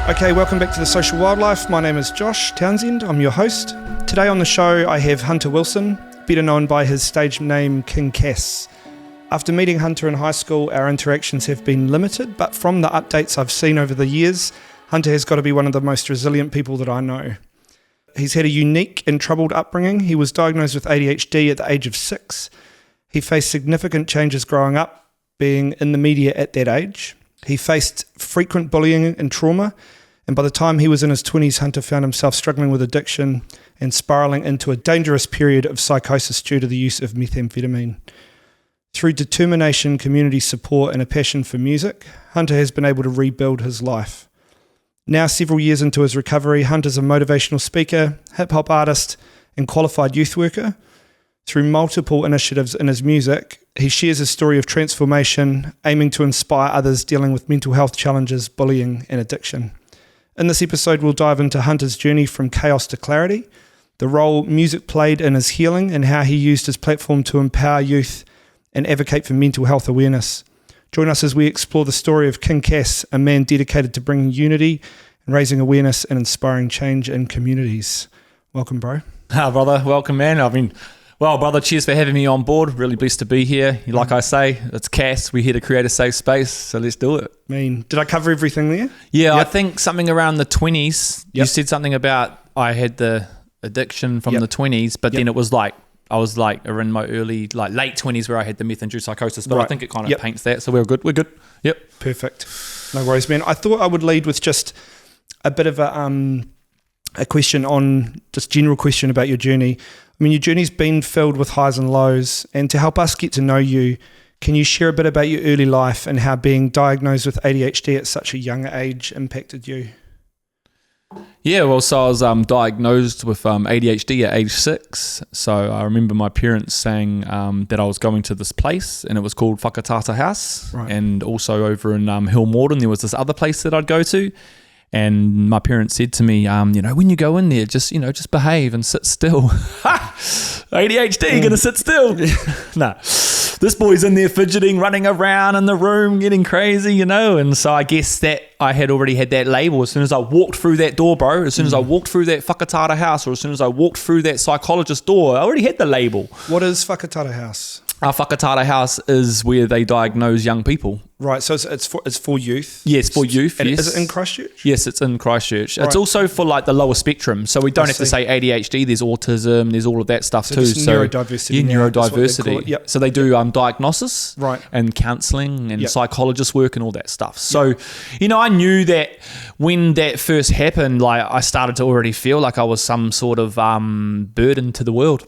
Okay, welcome back to The Social Wildlife. My name is Josh Townsend. I'm your host. Today on the show, I have Hunter Wilson, better known by his stage name King Cass. After meeting Hunter in high school, our interactions have been limited, but from the updates I've seen over the years, Hunter has got to be one of the most resilient people that I know. He's had a unique and troubled upbringing. He was diagnosed with ADHD at the age of 6. He faced significant changes growing up, being in the media at that age. He faced frequent bullying and trauma, and by the time he was in his 20s, Hunter found himself struggling with addiction and spiralling into a dangerous period of psychosis due to the use of methamphetamine. Through determination, community support, and a passion for music, Hunter has been able to rebuild his life. Now, several years into his recovery, Hunter's a motivational speaker, hip-hop artist, and qualified youth worker. Through multiple initiatives in his music, he shares his story of transformation, aiming to inspire others dealing with mental health challenges, bullying, and addiction. In this episode, we'll dive into Hunter's journey from chaos to clarity, the role music played in his healing, and how he used his platform to empower youth and advocate for mental health awareness. Join us as we explore the story of King Cass, a man dedicated to bringing unity and raising awareness and inspiring change in communities. Welcome, bro. Brother, welcome, man. Well, brother, cheers for having me on board. Really blessed to be here. Like I say, it's Cass. We're here to create a safe space, so let's do it. Did I cover everything there? Yeah, yep. I think something around the 20s. Yep. You said something about I had the addiction from the 20s, but then it was like, I was like in my early, like late 20s where I had the meth-induced psychosis, but I think it kind of paints that, so we're good. Yep. Perfect. No worries, man. I thought I would lead with just a bit of a question on, just general question about your journey. I mean, your journey's been filled with highs and lows, and to help us get to know you, can you share a bit about your early life and how being diagnosed with ADHD at such a young age impacted you? Yeah, well, so I was diagnosed with ADHD at age 6. So I remember my parents saying that I was going to this place, and it was called Whakatata House. Right. And also over in Hill Morden, there was this other place that I'd go to. And my parents said to me, when you go in there, just behave and sit still. ADHD, gonna sit still. Nah, this boy's in there fidgeting, running around in the room, getting crazy, And so I guess that I had already had that label as soon as I walked through that door, bro. As soon as I walked through that Whakatata House, or as soon as I walked through that psychologist door, I already had the label. What is Whakatata House? Our Whakatata House is where they diagnose young people. Right, so it's for youth? Yes, for youth, and yes. Is it in Christchurch? Yes, it's in Christchurch. Right. It's also for like the lower spectrum, so we don't have to say ADHD, there's autism, there's all of that stuff too. So neurodiversity. Yeah, neurodiversity. Yep. So they do diagnosis, right, and counselling and psychologist work and all that stuff. So, I knew that when that first happened, like I started to already feel like I was some sort of burden to the world.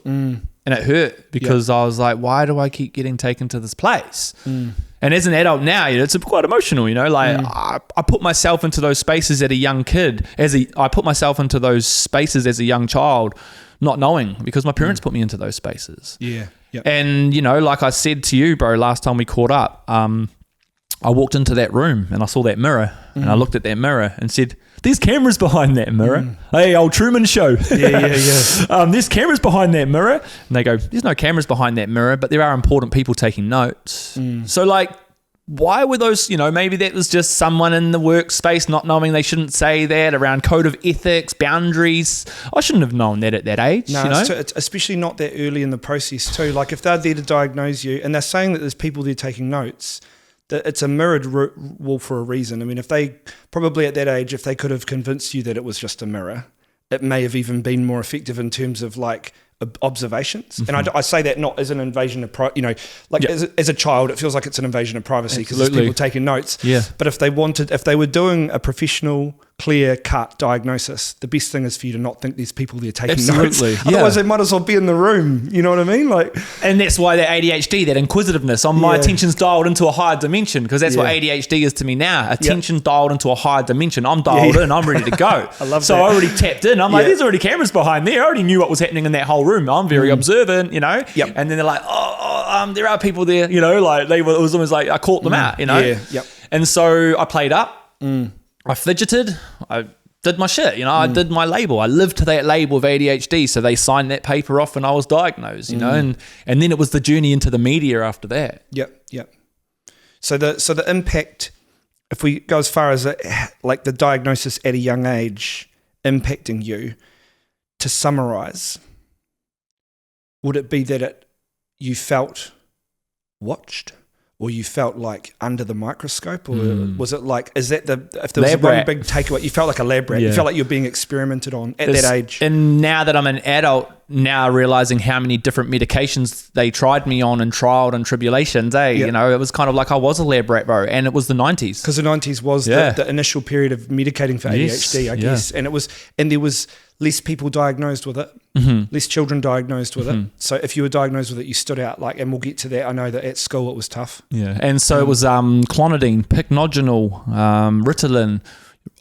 And it hurt because I was like, why do I keep getting taken to this place? And as an adult now, it's quite emotional, I put myself into those spaces as a young kid, I put myself into those spaces as a young child, not knowing, because my parents put me into those spaces. Yeah. Yep. And, like I said to you, bro, last time we caught up, I walked into that room and I saw that mirror and I looked at that mirror and said, there's cameras behind that mirror. Hey, old Truman Show. Yeah. There's cameras behind that mirror. And they go, there's no cameras behind that mirror, but there are important people taking notes. So like, why were those, maybe that was just someone in the workspace not knowing they shouldn't say that around code of ethics, boundaries. I shouldn't have known that at that age. No, it's especially not that early in the process too. Like if they're there to diagnose you and they're saying that there's people there taking notes, that it's a mirrored wall for a reason. I mean, if they probably at that age, if they could have convinced you that it was just a mirror, it may have even been more effective in terms of like observations. And I say that not as an invasion of as a child, it feels like it's an invasion of privacy because there's people taking notes. Yeah. But if they were doing a professional, clear-cut diagnosis, the best thing is for you to not think there's people there taking notes. Otherwise, they might as well be in the room. You know what I mean? And that's why that ADHD, that inquisitiveness, my attention's dialed into a higher dimension, because that's what ADHD is to me now. Attention dialed into a higher dimension. I'm dialed in. I'm ready to go. I love that. So I already tapped in. I'm like, there's already cameras behind there. I already knew what was happening in that whole room. I'm very observant, And then they're like, there are people there, like it was almost like I caught them out, Yeah. Yep. And so I played up. I fidgeted. I did my shit, I did my label. I lived to that label of ADHD. So they signed that paper off when I was diagnosed, and then it was the journey into the media after that. Yep. So the impact if we go as far as like the diagnosis at a young age impacting you, to summarize, would it be that you felt watched, or you felt like under the microscope, or was it like, is that if there was one big takeaway, you felt like a lab rat, you felt like you're being experimented on at that age? And now that I'm an adult, now realizing how many different medications they tried me on and trialed and tribulations, you know, it was kind of like I was a lab rat, bro, and it was the 90s. Because the 90s was the initial period of medicating for ADHD, I guess, and there was less people diagnosed with it, less children diagnosed with it. So if you were diagnosed with it, you stood out. Like, and we'll get to that. I know that at school it was tough. Yeah, and so it was clonidine, pycnogenol, Ritalin,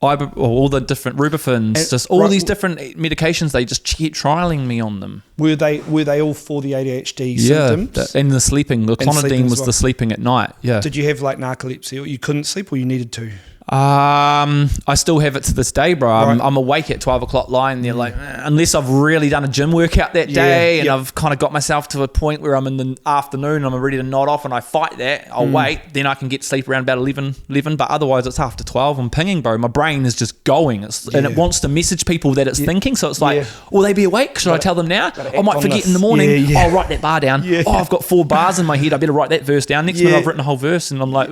all the different Rubifins, just all these different medications. They just keep trialing me on them. Were they all for the ADHD symptoms? And the sleeping. The clonidine was the sleeping at night. Yeah. Did you have like narcolepsy, or you couldn't sleep, or you needed to? I still have it to this day, bro. I'm awake at 12 o'clock lying there like, unless I've really done a gym workout that day and I've kind of got myself to a point where I'm in the afternoon and I'm ready to nod off and I fight that, I'll wait, then I can get sleep around about 11, but otherwise it's after 12, I'm pinging, bro. My brain is just going and it wants to message people that it's thinking, so it's like, will they be awake? Should I tell them now? I might forget in the morning. I'll write that bar down. I've got 4 bars in my head, I better write that verse down. Next minute I've written a whole verse and I'm like,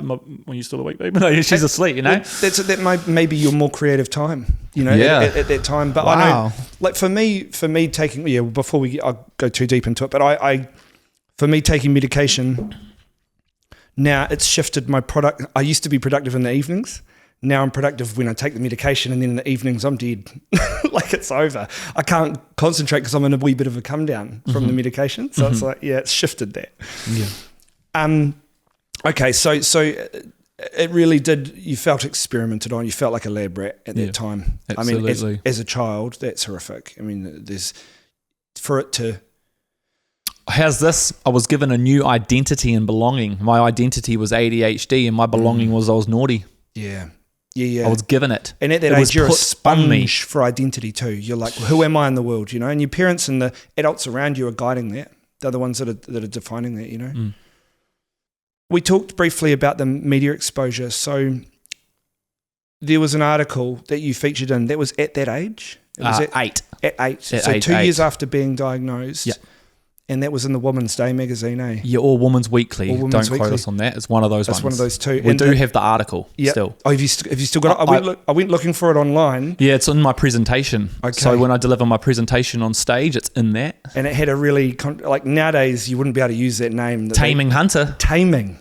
are you still awake, babe? No, she's asleep, you know? That may be your more creative time, you know, at that time. But I know, like for me taking, before I'll go too deep into it, but for me taking medication, now it's shifted my product. I used to be productive in the evenings. Now I'm productive when I take the medication, and then in the evenings I'm dead. Like it's over. I can't concentrate because I'm in a wee bit of a come down from the medication. So it's like, it's shifted that. Yeah. Okay. So it really did. You felt experimented on. You felt like a lab rat at that time. Absolutely. I mean, as a child, that's horrific. I mean, How's this? I was given a new identity and belonging. My identity was ADHD, and my belonging was I was naughty. Yeah. I was given it. And at that age, you're a sponge for identity too. You're like, who am I in the world? You know, and your parents and the adults around you are guiding that. They're the ones that are defining that. You know. We talked briefly about the media exposure. So there was an article that you featured in that was at that age. It was at 8. At 8. So 2 years after being diagnosed. Yeah. And that was in the Woman's Day magazine, eh? Yeah, or Woman's Weekly. Don't quote us on that. It's one of those ones. It's one of those two. We do have the article still. Oh, have you still got it? I went looking for it online. Yeah, it's in my presentation. Okay. So when I deliver my presentation on stage, it's in that. And it had a really, like nowadays, you wouldn't be able to use that name. Taming Hunter. Taming.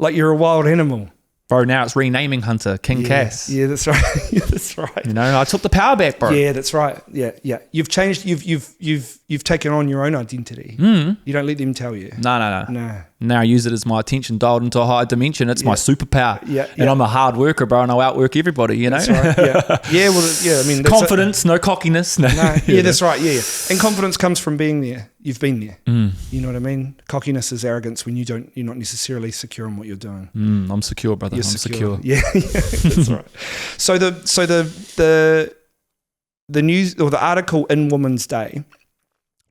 Like you're a wild animal. Bro, now it's renaming Hunter, King Cass. Yeah, that's right. That's right. You know, I took the power back, bro. Yeah, that's right. Yeah. You've changed. You've taken on your own identity. You don't let them tell you. No. Now I use it as my attention dialed into a higher dimension. It's my superpower. And I'm a hard worker, bro, and I'll outwork everybody, you know? That's right. I mean... Confidence, no cockiness. No. Yeah, that's right. Yeah. And confidence comes from being there. You've been there. You know what I mean? Cockiness is arrogance when you're not necessarily secure in what you're doing. I'm secure, brother. I'm secure. Yeah, that's right. So the news or the article in Woman's Day,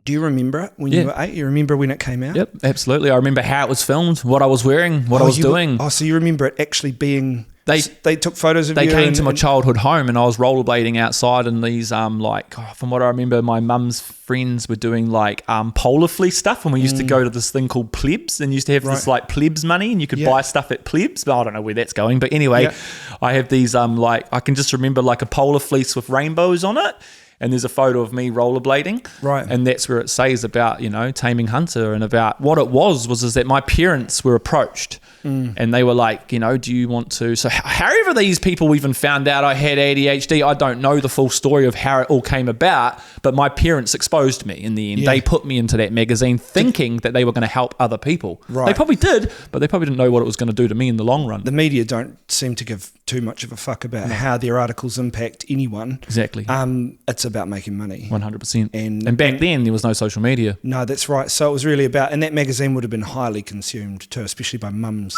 do you remember it when you were 8? You remember when it came out? Yep, absolutely. I remember how it was filmed, what I was wearing, what I was doing. So you remember it actually being... They took photos of you. They came to my childhood home and I was rollerblading outside and these from what I remember, my mum's friends were doing like polar fleece stuff, and we used to go to this thing called Plebs and used to have this like Plebs money and you could buy stuff at Plebs, but I don't know where that's going. But anyway, I have these I can just remember like a polar fleece with rainbows on it. And there's a photo of me rollerblading. Right. And that's where it says about, Taming Hunter, and about what it was that my parents were approached and they were like, do you want to... So however these people even found out I had ADHD, I don't know the full story of how it all came about, but my parents exposed me in the end. Yeah. They put me into that magazine thinking that they were going to help other people. Right. They probably did, but they probably didn't know what it was going to do to me in the long run. The media don't seem to give too much of a fuck about how their articles impact anyone. Exactly. It's about making money. 100%. And back then there was no social media. No, that's right. So it was really about, and that magazine would have been highly consumed too, especially by mums.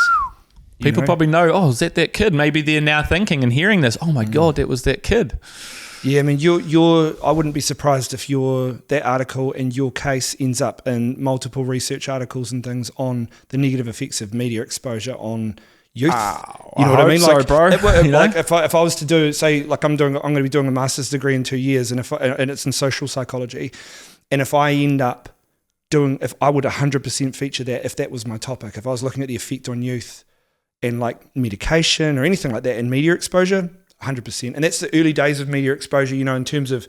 People probably know, is that kid? Maybe they're now thinking and hearing this, oh my God, that was that kid. Yeah, I mean, I wouldn't be surprised if that article and your case ends up in multiple research articles and things on the negative effects of media exposure on youth. Oh, You know what I mean? So, Like, bro. like if I was to do, say, like I'm going to be doing a master's degree in 2 years, and it's in social psychology, and if I end up if I would 100% feature that if that was my topic, if I was looking at the effect on youth and like medication or anything like that and media exposure, 100%. And that's the early days of media exposure, you know, in terms of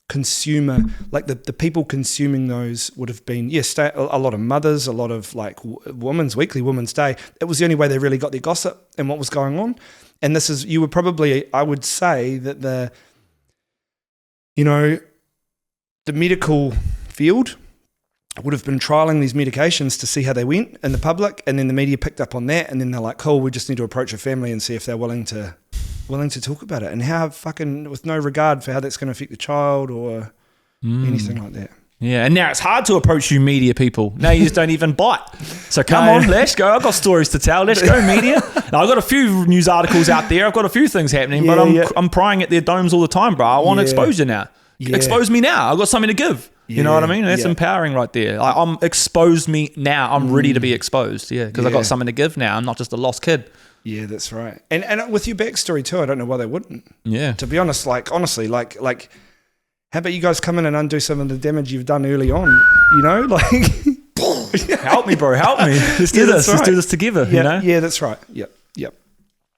consumer, like the people consuming those would have been, a lot of mothers, a lot of like Women's Weekly, Women's Day. It was the only way they really got their gossip and what was going on. And you would probably, I would say that the medical field would have been trialing these medications to see how they went in the public, and then the media picked up on that, and then they're like, cool, we just need to approach a family and see if they're willing to talk about it, and how fucking, with no regard for how that's going to affect the child or anything like that. Yeah, and now it's hard to approach you media people. Now you just don't even bite. So come on, let's go. I've got stories to tell. Let's go, media. Now, I've got a few news articles out there. I've got a few things happening, but I'm prying at their domes all the time, bro. I want exposure now. Yeah. Expose me now. I've got something to give. You know what I mean? That's empowering right there. I'm expose me now. I'm ready to be exposed. Yeah, because I've got something to give now. I'm not just a lost kid. Yeah, that's right. And with your backstory too, I don't know why they wouldn't. Yeah. To be honest, honestly, how about you guys come in and undo some of the damage you've done early on? You know, help me, bro. Help me. Let's do this. Right. Let's do this together. Yeah, you know? Yeah, that's right. Yep.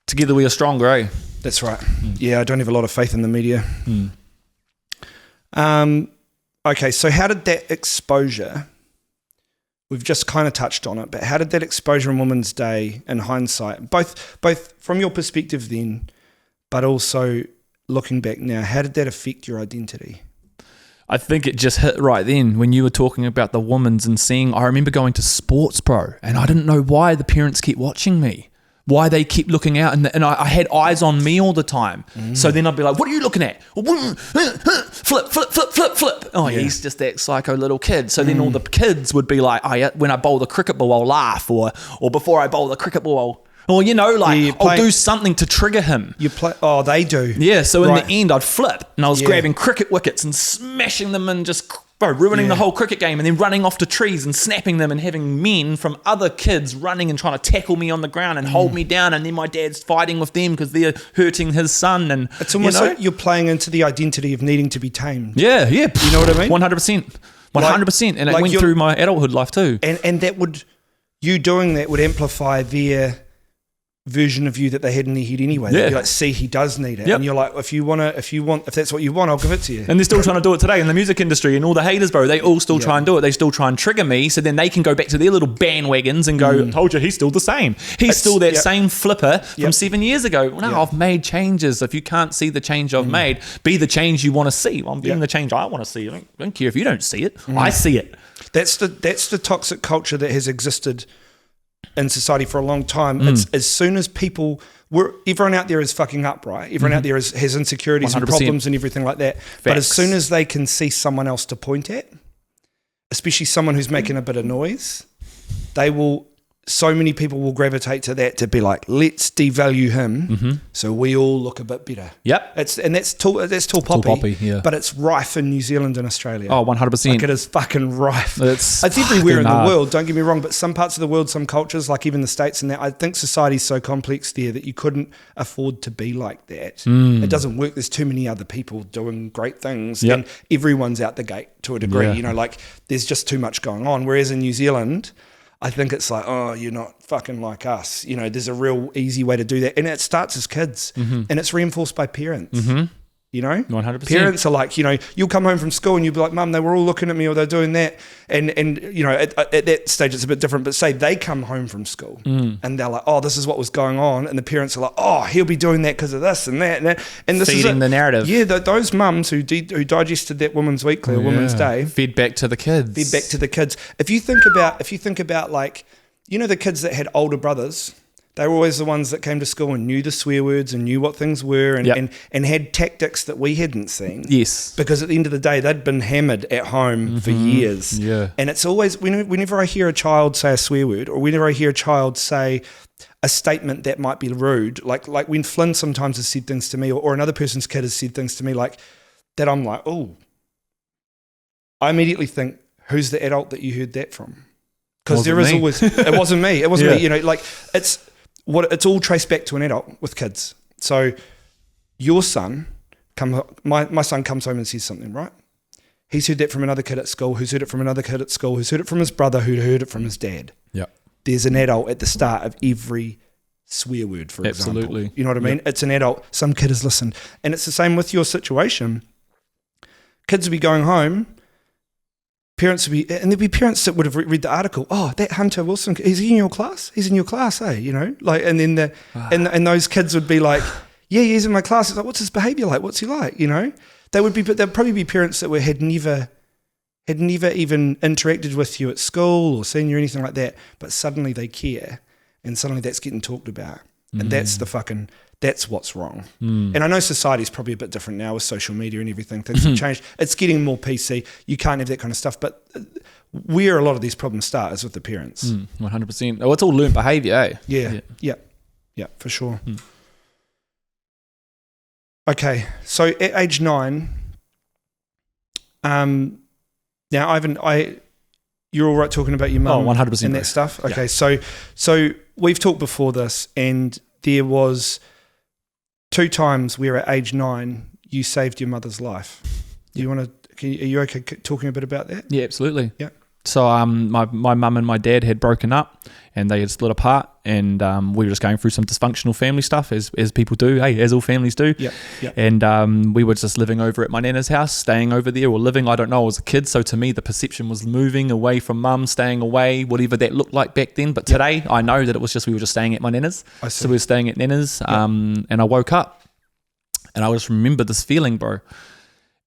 Together we are stronger, eh? That's right. Yeah, I don't have a lot of faith in the media. Okay, so how did that exposure, we've just kind of touched on it, but how did that exposure in Women's Day, in hindsight, both from your perspective then, but also looking back now, how did that affect your identity? I think it just hit right then when you were talking about the women's and seeing, I remember going to sports, bro, and I didn't know why the parents kept watching me. Why they keep looking out, and I had eyes on me all the time. So then I'd be like, what are you looking at? Flip. Oh, yeah. He's just that psycho little kid. So then all the kids would be like, oh, yeah, when I bowl the cricket ball, I'll laugh, or before I bowl the cricket ball, I'll do something to trigger him. They do. Yeah, so in the end, I'd flip, and I was grabbing cricket wickets and smashing them and just ruining the whole cricket game, and then running off to trees and snapping them, and having men from other kids running and trying to tackle me on the ground and hold me down, and then my dad's fighting with them because they're hurting his son. And it's almost like you're playing into the identity of needing to be tamed. Yeah. You know what I mean? 100%. 100%. And it went through my adulthood life too. And you doing that would amplify their version of you that they had in their head anyway. They'd be like, see, he does need it. And you're like, if that's what you want, I'll give it to you. And they're still trying to do it today in the music industry, and all the haters, bro, they all still try and do it. They still try and trigger me, so then they can go back to their little bandwagons and go, told you, he's still the same. He's still that same flipper from 7 years ago. Well, no, I've made changes. If you can't see the change I've made, be the change you want to see. Well, I'm being the change I want to see. I don't care if you don't see it. I see it. That's the toxic culture that has existed in society for a long time. It's as soon as everyone out there is fucking up, right? Everyone out there has insecurities 100%. And problems and everything like that. Facts. But as soon as they can see someone else to point at, especially someone who's making a bit of noise, so many people will gravitate to that, to be like, let's devalue him so we all look a bit better. Yep. That's tall poppy, but it's rife in New Zealand and Australia. Oh, 100%. Like, it is fucking rife. It's everywhere in the world, don't get me wrong, but some parts of the world, some cultures, like even the States and that, I think society's so complex there that you couldn't afford to be like that. It doesn't work. There's too many other people doing great things, and everyone's out the gate to a degree. You know, like there's just too much going on. Whereas in New Zealand, I think it's like, oh, you're not fucking like us. You know, there's a real easy way to do that. And it starts as kids, and it's reinforced by parents. You know, 100%. Parents are like, you know, you'll come home from school and you'll be like, Mum, they were all looking at me, or they're doing that. And you know, at that stage, it's a bit different. But say they come home from school and they're like, oh, this is what was going on. And the parents are like, oh, he'll be doing that because of this and that. And this feeding the narrative. Yeah, those mums who digested that Women's Weekly or Women's Day. Fed back to the kids. If you think about like, you know, the kids that had older brothers, they were always the ones that came to school and knew the swear words and knew what things were and had tactics that we hadn't seen. Yes. Because at the end of the day, they'd been hammered at home for years. Yeah. And it's always, whenever I hear a child say a swear word, or whenever I hear a child say a statement that might be rude, like when Flynn sometimes has said things to me, or another person's kid has said things to me like that, I'm like, oh, I immediately think, who's the adult that you heard that from? Because there is always, it wasn't me. It wasn't me. You know, like it's all traced back to an adult with kids. So your son, my son comes home and says something, right? He's heard that from another kid at school, who's heard it from another kid at school, who's heard it from his brother, who heard it from his dad. Yeah. There's an adult at the start of every swear word, for Absolutely. example. You know what I mean? It's an adult. Some kid has listened. And it's the same with your situation. Kids will be going home. Parents will be, and there'll be parents that would have read the article. Oh, that Hunter Wilson, is he in your class? He's in your class, eh? You know, like, and then and those kids would be like, yeah, he's in my class. It's like, what's his behavior like? What's he like? You know, there'd probably be parents that had never even interacted with you at school or seen you or anything like that, but suddenly they care, and suddenly that's getting talked about, and that's what's wrong. And I know society's probably a bit different now with social media and everything. Things have changed. It's getting more PC. You can't have that kind of stuff. But where a lot of these problems start is with the parents. 100%. Oh, it's all learned behaviour, eh? Yeah, for sure. Okay, so at age 9, now Ivan, you're all right talking about your mum 100% and that stuff? Okay, so we've talked before this, and there was 2 times where at age 9 you saved your mother's life. Are you okay talking a bit about that? Yeah, absolutely. Yeah. So my mum and my dad had broken up, and they had split apart, and we were just going through some dysfunctional family stuff, as people do, as all families do. Yeah. And we were just living over at my nana's house, staying over there, or living, I don't know, I was a kid, so to me the perception was moving away from mum, staying away, whatever that looked like back then. But today I know that it was just, we were just staying at my nana's. So we were staying at nana's, and I woke up, and I just remember this feeling, bro.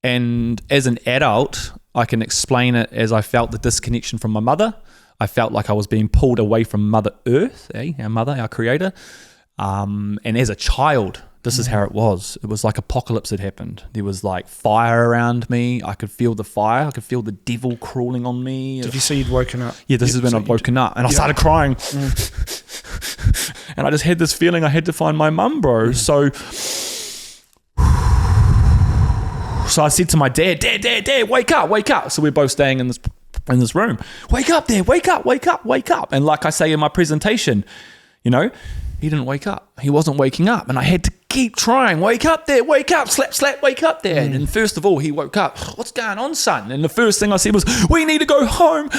And as an adult, I can explain it as I felt the disconnection from my mother. I felt like I was being pulled away from Mother Earth, our mother, our creator. And as a child, this is how it was. It was like apocalypse had happened. There was like fire around me. I could feel the fire. I could feel the devil crawling on me. Did you say you'd woken up? Yeah, this is when I'd woken up. And I started crying. And I just had this feeling I had to find my mum, bro. So I said to my dad, Dad, wake up. So we're both staying in this room. Wake up, Dad, wake up. And like I say in my presentation, you know, he didn't wake up. He wasn't waking up. And I had to keep trying. Wake up, Dad, wake up. Slap, wake up, Dad. And first of all, he woke up. What's going on, son? And the first thing I said was, we need to go home.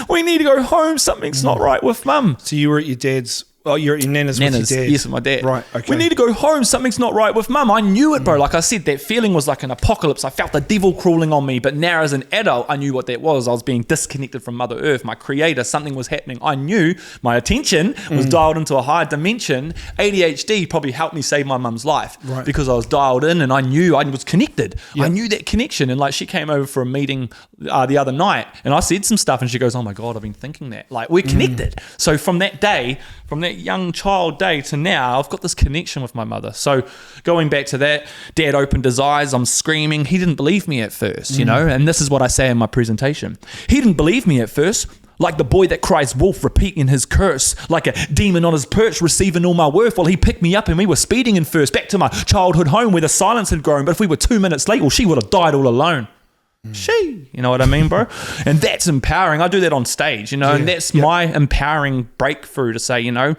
Something's not right with mum. So you were at your dad's. Oh, you're at your nana's with your dad? Yes, with my dad. Right, okay. We need to go home. Something's not right with mum. I knew it, bro. Like I said, that feeling was like an apocalypse. I felt the devil crawling on me. But now as an adult, I knew what that was. I was being disconnected from Mother Earth, my creator. Something was happening. I knew my attention was dialed into a higher dimension. ADHD probably helped me save my mum's life because I was dialed in and I knew I was connected. Yep. I knew that connection. And like she came over for a meeting the other night and I said some stuff and she goes, oh my God, I've been thinking that. Like we're connected. So from that day, from that young child day to now, I've got this connection with my mother. So going back to that, Dad opened his eyes, I'm screaming. He didn't believe me at first, you know, and this is what I say in my presentation. He didn't believe me at first, like the boy that cries wolf repeating his curse, like a demon on his perch receiving all my worth while he picked me up and we were speeding in first back to my childhood home where the silence had grown. But if we were 2 minutes late, well, she would have died all alone. You know what I mean, bro? And that's empowering. I do that on stage, you know, and that's my empowering breakthrough to say, you know,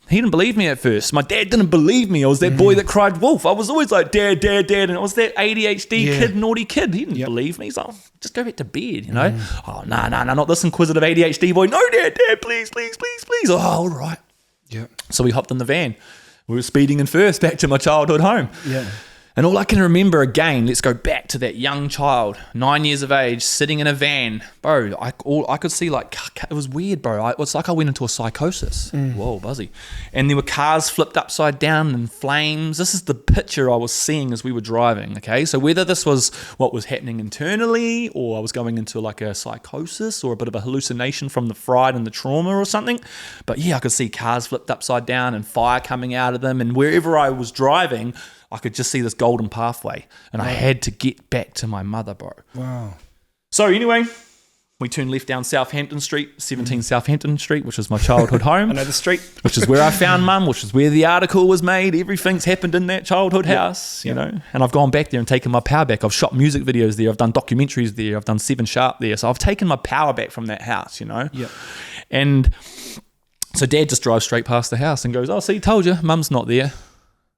he didn't believe me at first. My dad didn't believe me. I was that boy that cried wolf. I was always like, Dad. And I was that ADHD kid, naughty kid. He didn't believe me. He's like, just go back to bed, you know? Oh, no, not this inquisitive ADHD boy. No, Dad, please. Oh, all right. Yeah. So we hopped in the van. We were speeding in first back to my childhood home. Yeah. And all I can remember again, let's go back to that young child, 9 years of age, sitting in a van. Bro, I could see like, it was weird, bro. It's like I went into a psychosis. Whoa, buzzy. And there were cars flipped upside down and flames. This is the picture I was seeing as we were driving, okay? So whether this was what was happening internally or I was going into like a psychosis or a bit of a hallucination from the fright and the trauma or something. But yeah, I could see cars flipped upside down and fire coming out of them. And wherever I was driving, I could just see this golden pathway and I had to get back to my mother, bro. Wow. So anyway, we turned left down Southampton Street, 17 Southampton Street, which was my childhood home. I know the street. Which is where I found mum, which is where the article was made. Everything's happened in that childhood house, you know. And I've gone back there and taken my power back. I've shot music videos there. I've done documentaries there. I've done 7 Sharp there. So I've taken my power back from that house, you know. Yeah. And So Dad just drives straight past the house and goes, "Oh, see, told you, Mum's not there."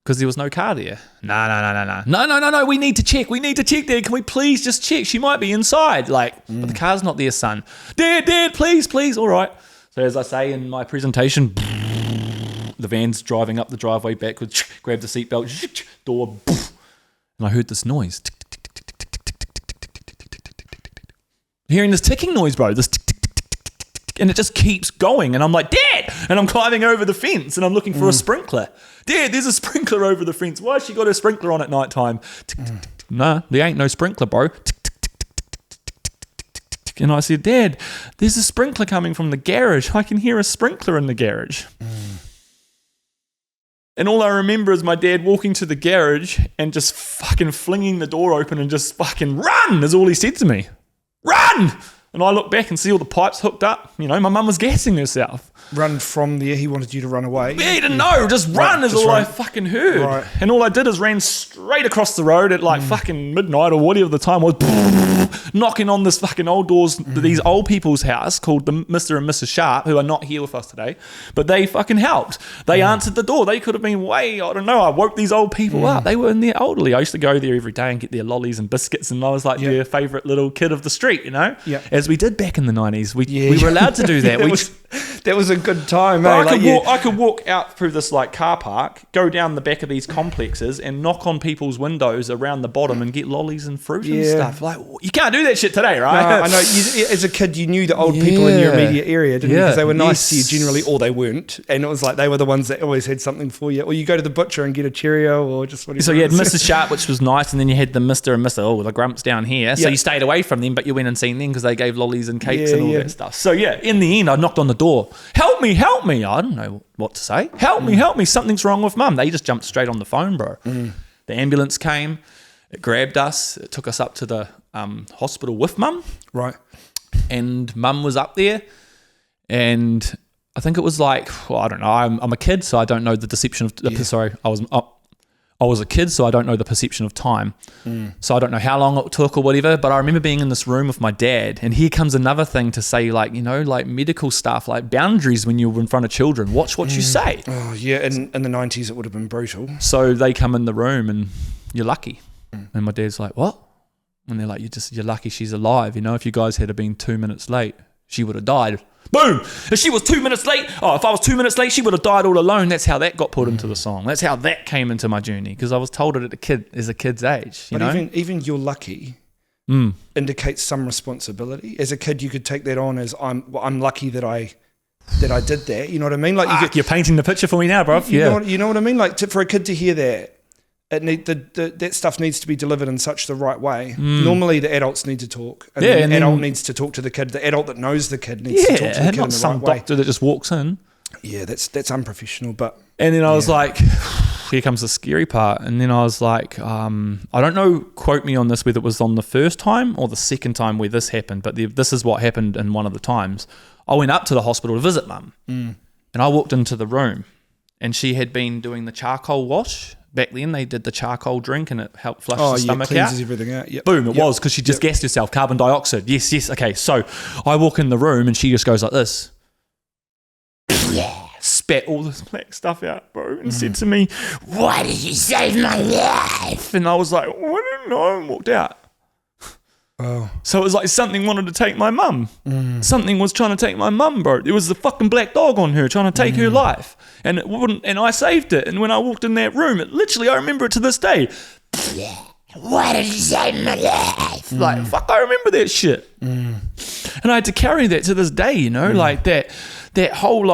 Because there was no car there. No, we need to check, Dad. Can we please just check? She might be inside. But the car's not there, son. Dad, please. All right. So as I say in my presentation, the van's driving up the driveway backwards, grab the seatbelt, door, and I heard this noise. Hearing this ticking noise, bro, this tick, and it just keeps going, and I'm like, Dad! And I'm climbing over the fence, and I'm looking for a sprinkler. Dad, there's a sprinkler over the fence. Why has she got a sprinkler on at night time? Nah, there ain't no sprinkler, bro. And I said, Dad, there's a sprinkler coming from the garage. I can hear a sprinkler in the garage. And all I remember is my dad walking to the garage and just fucking flinging the door open and just fucking run is all he said to me. Run! And I look back and see all the pipes hooked up. You know, my mum was gassing herself. Run from there. He wanted you to run away. Yeah, he didn't know. Just run is all I fucking heard. Right. And all I did is ran straight across the road at fucking midnight or whatever the time was, knocking on this fucking old doors, these old people's house called the Mr. and Mrs. Sharp, who are not here with us today, but they fucking helped. They answered the door. They could have been I don't know, I woke these old people up. They were in there elderly. I used to go there every day and get their lollies and biscuits, and I was like their favourite little kid of the street, you know? Yeah. As we did back in the 90s. We were allowed to do that. That was a good time, I could walk out through this car park, go down the back of these complexes and knock on people's windows around the bottom and get lollies and fruit and stuff. You can't do that shit today, right? No, I know. As a kid, you knew the old people in your immediate area, didn't you? Because they were nice to you generally, or they weren't. And it was like they were the ones that always had something for you. Or you go to the butcher and get a Cheerio or just whatever. So you had Mrs. Sharp, which was nice, and then you had the Mr. and Mr. The grumps down here. So you stayed away from them, but you went and seen them because they gave lollies and cakes and all that stuff. So in the end, I knocked on the door. Help me. I don't know what to say. Help me. Something's wrong with Mum. They just jumped straight on the phone, bro. The ambulance came. It grabbed us. It took us up to the hospital with Mum. Right. And Mum was up there. And I think it was I don't know. I'm a kid, so I don't know the deception of... Sorry, I was a kid, so I don't know the perception of time. So I don't know how long it took or whatever, but I remember being in this room with my dad, and here comes another thing to say, medical stuff, boundaries when you're in front of children. Watch what you say. Oh, yeah, in the 90s it would have been brutal. So they come in the room, and you're lucky. And my dad's like, what? And they're like, you're lucky she's alive. You know, if you guys had been 2 minutes late, she would have died. Boom! If she was 2 minutes late, if I was 2 minutes late, she would have died all alone. That's how that got put into the song. That's how that came into my journey, because I was told it as a kid's age. You know? Even you're lucky indicates some responsibility. As a kid, you could take that on as I'm lucky that I did that. You know what I mean? You're painting the picture for me now, bro. You know what I mean? For a kid to hear that. That stuff needs to be delivered in such the right way. Normally, the adults need to talk. And the adult needs to talk to the kid. The adult that knows the kid needs to talk to the kid in the right way. Not some doctor that just walks in. Yeah, that's unprofessional. And then I was like, here comes the scary part. And then I was like, I don't know, quote me on this, whether it was on the first time or the second time where this happened, but this is what happened in one of the times. I went up to the hospital to visit Mum. And I walked into the room, and she had been doing the charcoal wash. Back then, they did the charcoal drink, and it helped flush the stomach out. Cleanses everything out. Yep. Boom, it was, because she just gassed herself, carbon dioxide. Yes. Okay, so I walk in the room, and she just goes like this. Spat all this black stuff out, bro, and said to me, "Why did you save my life?" And I was like, I don't know, and walked out. Oh. So it was like something wanted to take my mum. Something was trying to take my mum, bro. There was the fucking black dog on her trying to take her life. And it wouldn't, and I saved it. And when I walked in that room, I remember it to this day. Why did you save my life? Fuck, I remember that shit. And I had to carry that to this day, you know, that whole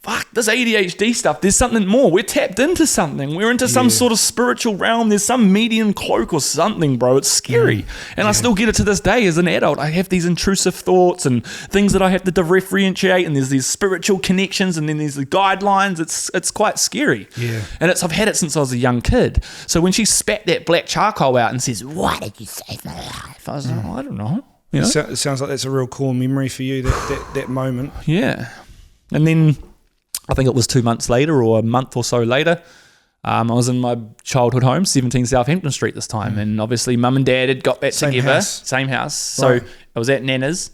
fuck, this ADHD stuff, there's something more. We're tapped into something. We're into some sort of spiritual realm. There's some medium cloak or something, bro. It's scary. And I still get it to this day as an adult. I have these intrusive thoughts and things that I have to differentiate, and there's these spiritual connections, and then there's the guidelines. It's quite scary. Yeah. And I've had it since I was a young kid. So when she spat that black charcoal out and says, "Why did you save my life?" I was like, I don't know. You know? It sounds like that's a real core memory for you, that moment. Yeah. And then I think it was 2 months later or a month or so later, I was in my childhood home, 17 Southampton Street this time. And obviously Mum and Dad had got back together. Same house. So I was at Nana's,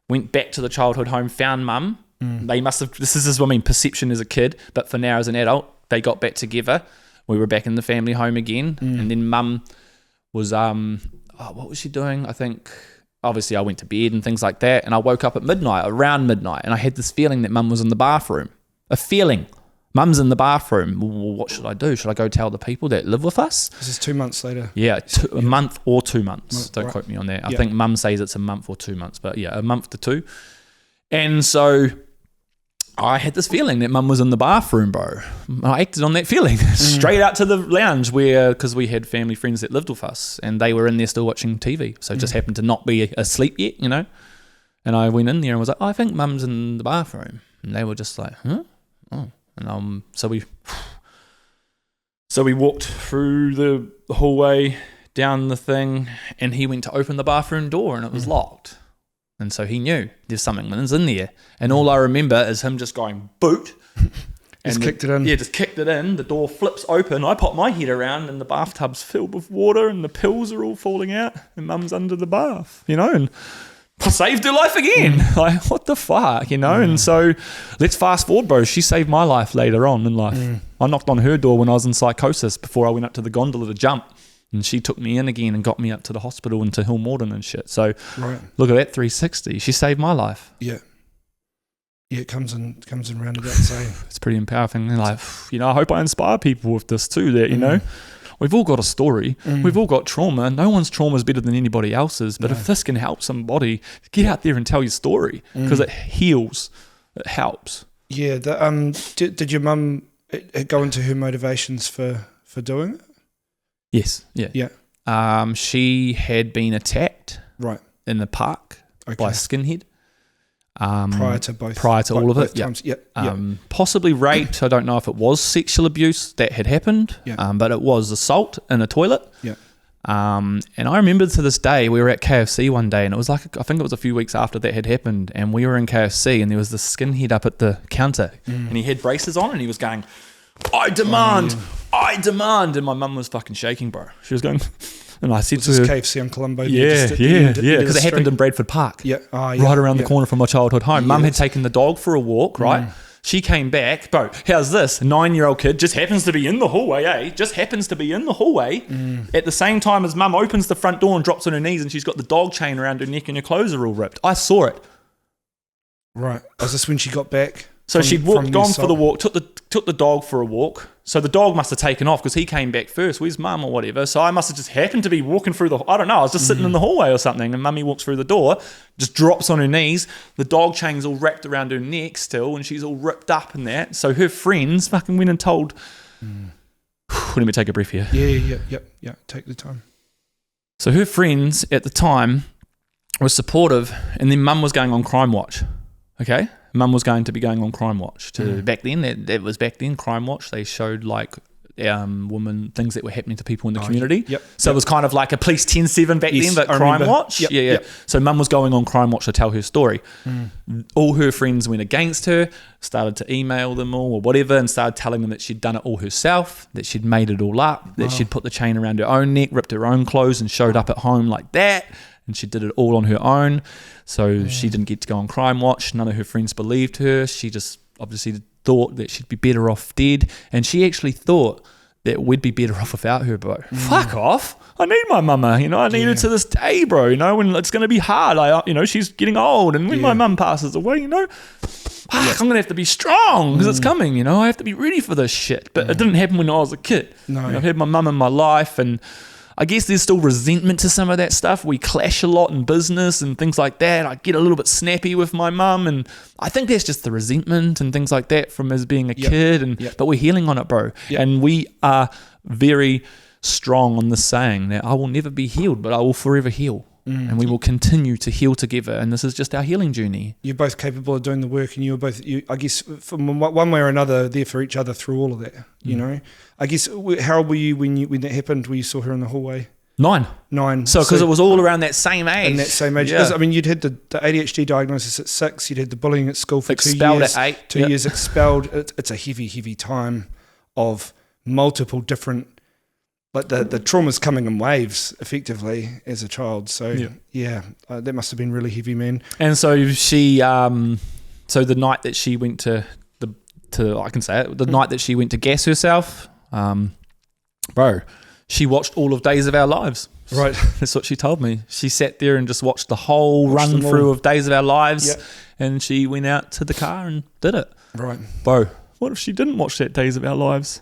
went back to the childhood home, found Mum, They must have, this is what I mean, perception as a kid, but for now as an adult, they got back together. We were back in the family home again. And then mum was, what was she doing? I think, obviously I went to bed and things like that. And I woke up at around midnight, and I had this feeling that mum was in the bathroom. A feeling. Mum's in the bathroom. Well, what should I do? Should I go tell the people that live with us? This is 2 months later. Yeah, a month or 2 months. Don't quote me on that. I think mum says it's a month or 2 months, but yeah, a month to 2. And so I had this feeling that mum was in the bathroom, bro. I acted on that feeling straight out to the lounge because we had family friends that lived with us, and they were in there still watching TV. So just happened to not be asleep yet, And I went in there and was like, I think mum's in the bathroom. And they were just like, huh? Oh. And so we walked through the hallway, down the thing, and he went to open the bathroom door and it was locked. And so he knew there's something in there. And all I remember is him just going, boot. Just kicked it in. Yeah, just kicked it in. The door flips open. I pop my head around and the bathtub's filled with water and the pills are all falling out and mum's under the bath, and I saved her life again. Like, what the fuck, And so let's fast forward, bro. She saved my life later on in life. I knocked on her door when I was in psychosis before I went up to the gondola to jump. And she took me in again and got me up to the hospital and to Hill Morden and shit. So look at that 360. She saved my life. Yeah. Yeah, it comes in roundabout same. It's pretty empowering. Like, I hope I inspire people with this too, that, we've all got a story. We've all got trauma. No one's trauma is better than anybody else's. But if this can help somebody, get out there and tell your story because it heals. It helps. Yeah. Did your mum go into her motivations for doing it? Yes. Yeah. Yeah. She had been attacked in the park by a skinhead. Prior to all of it. Times. Yeah. Possibly raped. I don't know if it was sexual abuse that had happened. Yeah. But it was assault in a toilet. Yeah. And I remember to this day, we were at KFC one day and it was like, I think it was a few weeks after that had happened, and we were in KFC and there was this skinhead up at the counter and he had braces on and he was going, I demand. And my mum was fucking shaking, bro. She was going, and I said to her, KFC on Colombo. Yeah, because it happened in Bradford Park. Yeah. Right around the corner from my childhood home. Mum had taken the dog for a walk, right? She came back, bro, how's this? 9-year-old kid just happens to be in the hallway, Just happens to be in the hallway at the same time as mum opens the front door and drops on her knees and she's got the dog chain around her neck and her clothes are all ripped. I saw it. Right. Was this when she got back? So she'd gone for the walk, took the dog for a walk. So the dog must have taken off because he came back first. Where's mum or whatever? So I must have just happened to be walking through I don't know. I was just sitting in the hallway or something, and mummy walks through the door, just drops on her knees. The dog chain's all wrapped around her neck still, and she's all ripped up and that. So her friends fucking went and told. Let me take a breath here. Yeah. Take the time. So her friends at the time were supportive, and then mum was going on Crime Watch. Okay. Mum was going to be going on Crime Watch. Back then, that was back then, Crime Watch. They showed like things that were happening to people in the community. So it was kind of like a Police 10-7 back then, but Crime Watch. So mum was going on Crime Watch to tell her story. All her friends went against her, started to email them all or whatever, and started telling them that she'd done it all herself, that she'd made it all up, that she'd put the chain around her own neck, ripped her own clothes and showed up at home like that. And she did it all on her own. So she didn't get to go on Crime Watch. None of her friends believed her. She just obviously thought that she'd be better off dead. And she actually thought that we'd be better off without her, bro. Fuck off. I need my mama. I need her to this day, bro. When it's going to be hard. She's getting old. And when my mum passes away, I'm going to have to be strong because it's coming, I have to be ready for this shit. But it didn't happen when I was a kid. No. I've had my mum in my life, and I guess there's still resentment to some of that stuff. We clash a lot in business and things like that. I get a little bit snappy with my mum, and I think that's just the resentment and things like that from us being a kid. But we're healing on it, bro. And we are very strong on this saying that I will never be healed, but I will forever heal. And we will continue to heal together. And this is just our healing journey. You're both capable of doing the work, and I guess, from one way or another, there for each other through all of that. I guess, how old were you when that happened? Where you saw her in the hallway? 9. So because it was all around that same age. In that same age. Yeah. You'd had the ADHD diagnosis at 6. You'd had the bullying at school for expelled 2 years. At 8. 2 years expelled. It's a heavy time of multiple different. Like the trauma's coming in waves, effectively, as a child. So that must have been really heavy, man. And so she So the night that she went to I can say it, the night that she went to gas herself, bro, she watched all of Days of Our Lives. Right. That's what she told me. She sat there and just watched the whole run through of Days of Our Lives, and she went out to the car and did it. Right. Bro, what if she didn't watch that Days of Our Lives?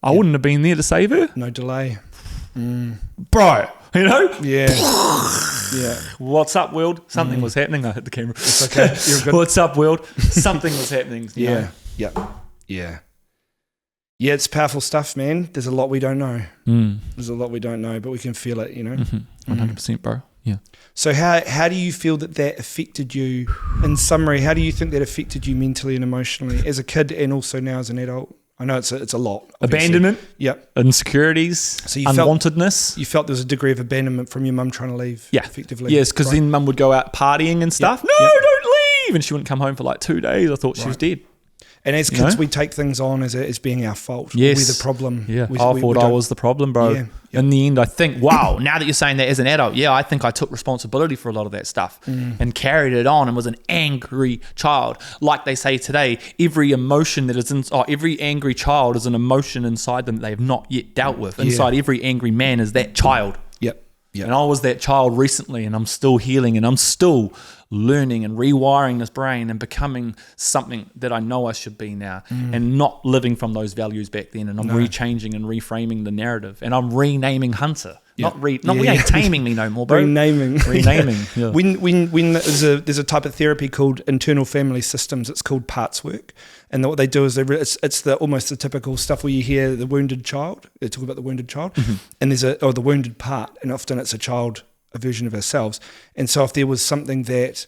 I wouldn't have been there to save her. No delay. Bro, you know? Yeah. Yeah. What's up, world? Something was happening. I hit the camera. It's okay. You're good. What's up, world? Something was happening. You know? Yeah. Yeah, it's powerful stuff, man. There's a lot we don't know. There's a lot we don't know, but we can feel it, you know? 100%, bro. Yeah. So how do you feel that affected you? In summary, how do you think that affected you mentally and emotionally as a kid and also now as an adult? I know it's a lot. Obviously. Abandonment. Yep. Insecurities. So you unwantedness. You felt there was a degree of abandonment from your mum trying to leave. Yeah. Effectively. Yes, because then mum would go out partying and stuff. No, don't leave. And she wouldn't come home for like 2 days. I thought she was dead. And as kids, we take things on as being our fault. Yes. We're the problem. Yeah. I thought I was the problem, bro. Yeah. In the end, I think, wow, now that you're saying that as an adult, I think I took responsibility for a lot of that stuff and carried it on and was an angry child. Like they say today, every emotion that is every angry child is an emotion inside them that they have not yet dealt with. Inside every angry man is that child. Yep. And I was that child recently, and I'm still healing, and I'm still learning and rewiring this brain and becoming something that I know I should be now, and not living from those values back then. And I'm rechanging and reframing the narrative, and I'm renaming Hunter. We ain't taming me no more, bro. Renaming. Yeah. When there's a type of therapy called internal family systems. It's called parts work, and what they do is it's almost the typical stuff where you hear the wounded child. They talk about the wounded child, and there's the wounded part, and often it's a version of ourselves. And so if there was something that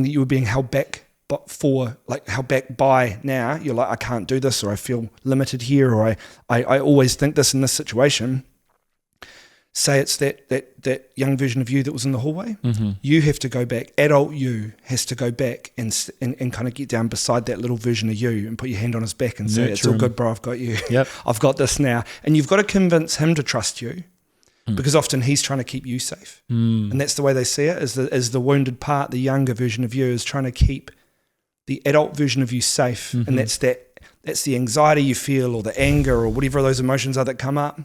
you were being held back held back by now, you're like, I can't do this, or I feel limited here, or I always think this in this situation. Say it's that young version of you that was in the hallway. You have to go back. Adult you has to go back and kind of get down beside that little version of you and put your hand on his back and say, it's all good, bro, I've got you. Yep. I've got this now. And you've got to convince him to trust you, because often he's trying to keep you safe. And that's the way they see it, is the wounded part, the younger version of you is trying to keep the adult version of you safe. And that's the anxiety you feel, or the anger, or whatever those emotions are that come up.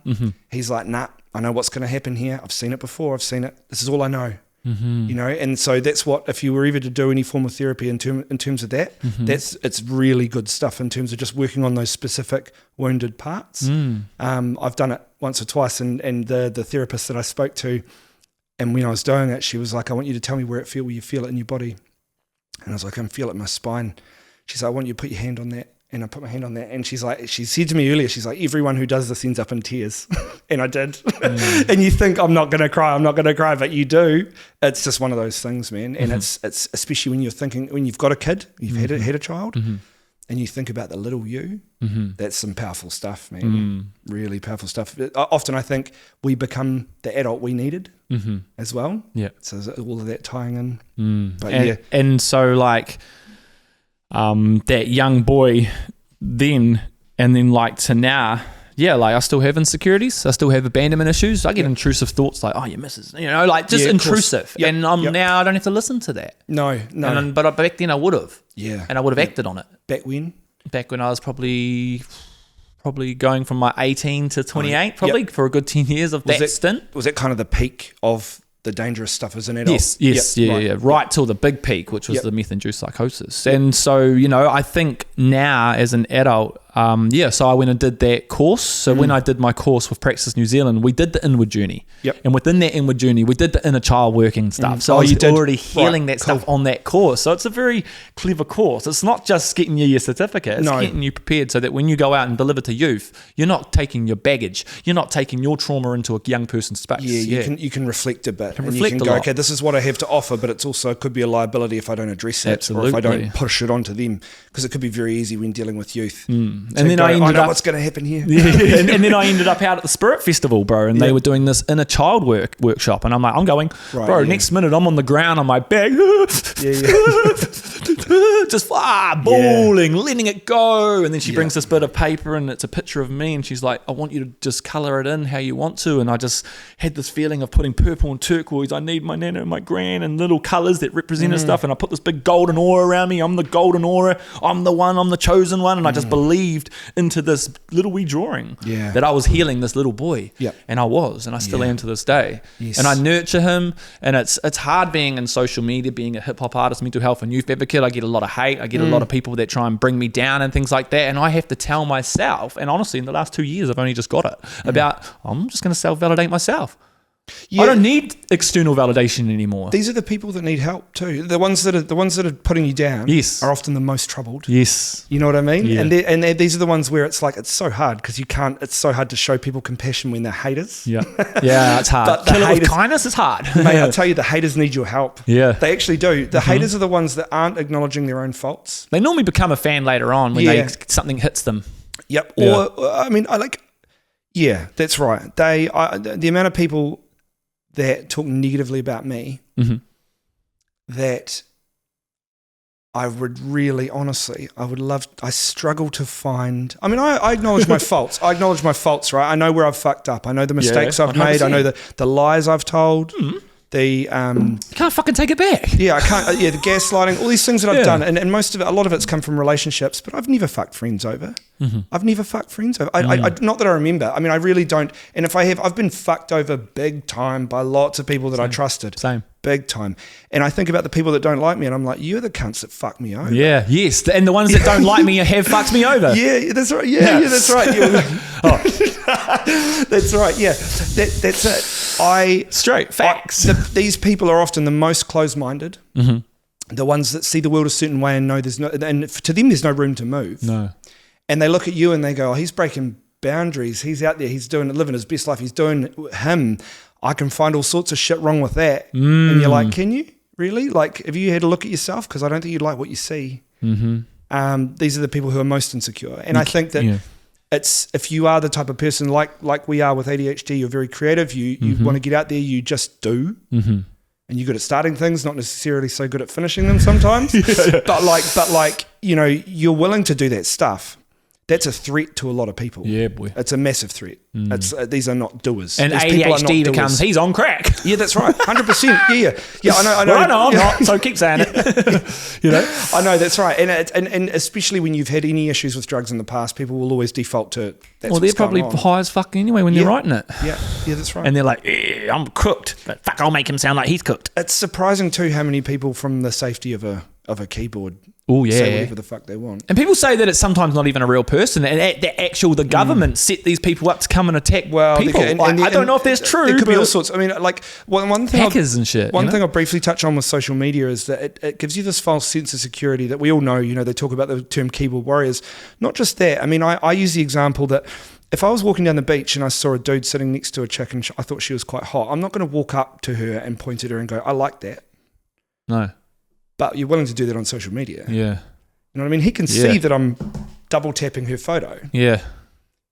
He's like, nah, I know what's going to happen here. I've seen it before. I've seen it. This is all I know. You know, and so that's what, if you were ever to do any form of therapy in terms of that, it's really good stuff in terms of just working on those specific wounded parts. I've done it once or twice, and the therapist that I spoke to, and when I was doing it, she was like, I want you to tell me where you feel it in your body. And I was like, I can feel it in my spine. She's like, I want you to put your hand on that. And I put my hand on that, and she said to me earlier, she's like, everyone who does this ends up in tears. And I did. And you think, I'm not going to cry, but you do. It's just one of those things, man. And it's especially when you're thinking, when you've got a kid, you've had a child, and you think about the little you, that's some powerful stuff, man. Really powerful stuff. Often I think we become the adult we needed as well. Yeah. So all of that tying in. But and so like, that young boy then, and then like to now, like I still have insecurities, I still have abandonment issues, I get intrusive thoughts like, oh, your missus, you know, like just intrusive. And now I don't have to listen to that. No. But back then I would have. Yeah. And I would have acted on it. Back when? Back when I was probably going from my 18 to 28, for a good 10 years of that stint. Was that kind of the peak of the dangerous stuff as an adult? Yes, right till the big peak, which was the meth-induced psychosis. And so, you know, I think now as an adult, so I went and did that course. So when I did my course with Praxis New Zealand, we did the inward journey. And within that inward journey, we did the inner child working stuff. So I was already healing that stuff on that course. So it's a very clever course. It's not just getting you your certificate. It's getting you prepared so that when you go out and deliver to youth, you're not taking your baggage. You're not taking your trauma into a young person's space. You can reflect a bit. You can go, okay, this is what I have to offer, but it could be a liability if I don't address it, or if I don't push it onto them, because it could be very very easy when dealing with youth. And then I ended know up what's going to happen here. and then I ended up out at the Spirit Festival, bro, and they were doing this inner child workshop, and I'm like, I'm going, bro. Next minute, I'm on the ground on my back, just bawling, letting it go. And then she brings this bit of paper, and it's a picture of me, and she's like, I want you to just color it in how you want to. And I just had this feeling of putting purple and turquoise. I need my nana and my gran and little colors that represented stuff. And I put this big golden aura around me. I'm the golden aura. I'm the one. I'm the chosen one. And I just believed into this little wee drawing that I was healing this little boy. And I was, and I still am to this day. And I nurture him. And it's hard being in social media, being a hip hop artist, mental health and youth advocate. I get a lot of hate. I get a lot of people that try and bring me down and things like that. And I have to tell myself, and honestly, in the last 2 years, I've only just got it, about I'm just going to self-validate myself. I don't need external validation anymore. These are the people that need help too. The ones that are putting you down are often the most troubled. Yes. You know what I mean? Yeah. And these are the ones where it's like, it's so hard because it's so hard to show people compassion when they're haters. Yeah. Yeah, it's hard. But kill it with kindness is hard. Mate, I tell you, the haters need your help. Yeah. They actually do. The haters are the ones that aren't acknowledging their own faults. They normally become a fan later on when something hits them. Yep. Or, that's right. The amount of people that talk negatively about me, that I would really, honestly, I struggle to find, I acknowledge my faults. I acknowledge my faults, right? I know where I've fucked up. I know the mistakes I've made. I know the lies I've told. You can't fucking take it back. Yeah, I can't. The gaslighting, all these things that I've done, and most of it, a lot of it's come from relationships. But I've never fucked friends over. I've never fucked friends over. I not that I remember. I really don't. And if I have, I've been fucked over big time by lots of people that I trusted. Same. Big time. And I think about the people that don't like me, and I'm like, you're the cunts that fuck me over. Yeah. Yes. And the ones that don't like me have fucked me over. Yeah, that's right. Yeah, that's right. That's right. Yeah, that's it. Straight facts. These people are often the most closed-minded. The ones that see the world a certain way and know and to them there's no room to move. No. And they look at you and they go, oh, he's breaking boundaries. He's out there. He's living his best life. He's doing him. I can find all sorts of shit wrong with that. And you're like, can you really? Like, have you had a look at yourself? Because I don't think you like what you see. These are the people who are most insecure. And I think that it's, if you are the type of person like we are with ADHD, you're very creative. You want to get out there. You just do. And you're good at starting things, not necessarily so good at finishing them sometimes. But you're willing to do that stuff. That's a threat to a lot of people. Yeah, boy. It's a massive threat. These are not doers. And ADHD becomes, he's on crack. Yeah, that's right. 100%. Yeah, I know. Well, I know I'm not, so keep saying it. I know, that's right. And especially when you've had any issues with drugs in the past, people will always default to that's they're probably high as fuck anyway when they're writing it. Yeah, that's right. And they're like, I'm cooked. But fuck, I'll make him sound like he's cooked. It's surprising too how many people from the safety of a keyboard say whatever the fuck they want. And people say that it's sometimes not even a real person, and the government set these people up to come and attack people. I don't know if that's true. It could be all sorts. One thing hackers and shit. One thing I'll briefly touch on with social media is that it gives you this false sense of security that we all know. They talk about the term keyboard warriors. Not just that. I use the example that if I was walking down the beach and I saw a dude sitting next to a chick and I thought she was quite hot, I'm not going to walk up to her and point at her and go, I like that. No. But you're willing to do that on social media. Yeah. You know what I mean? He can see that I'm double tapping her photo. Yeah.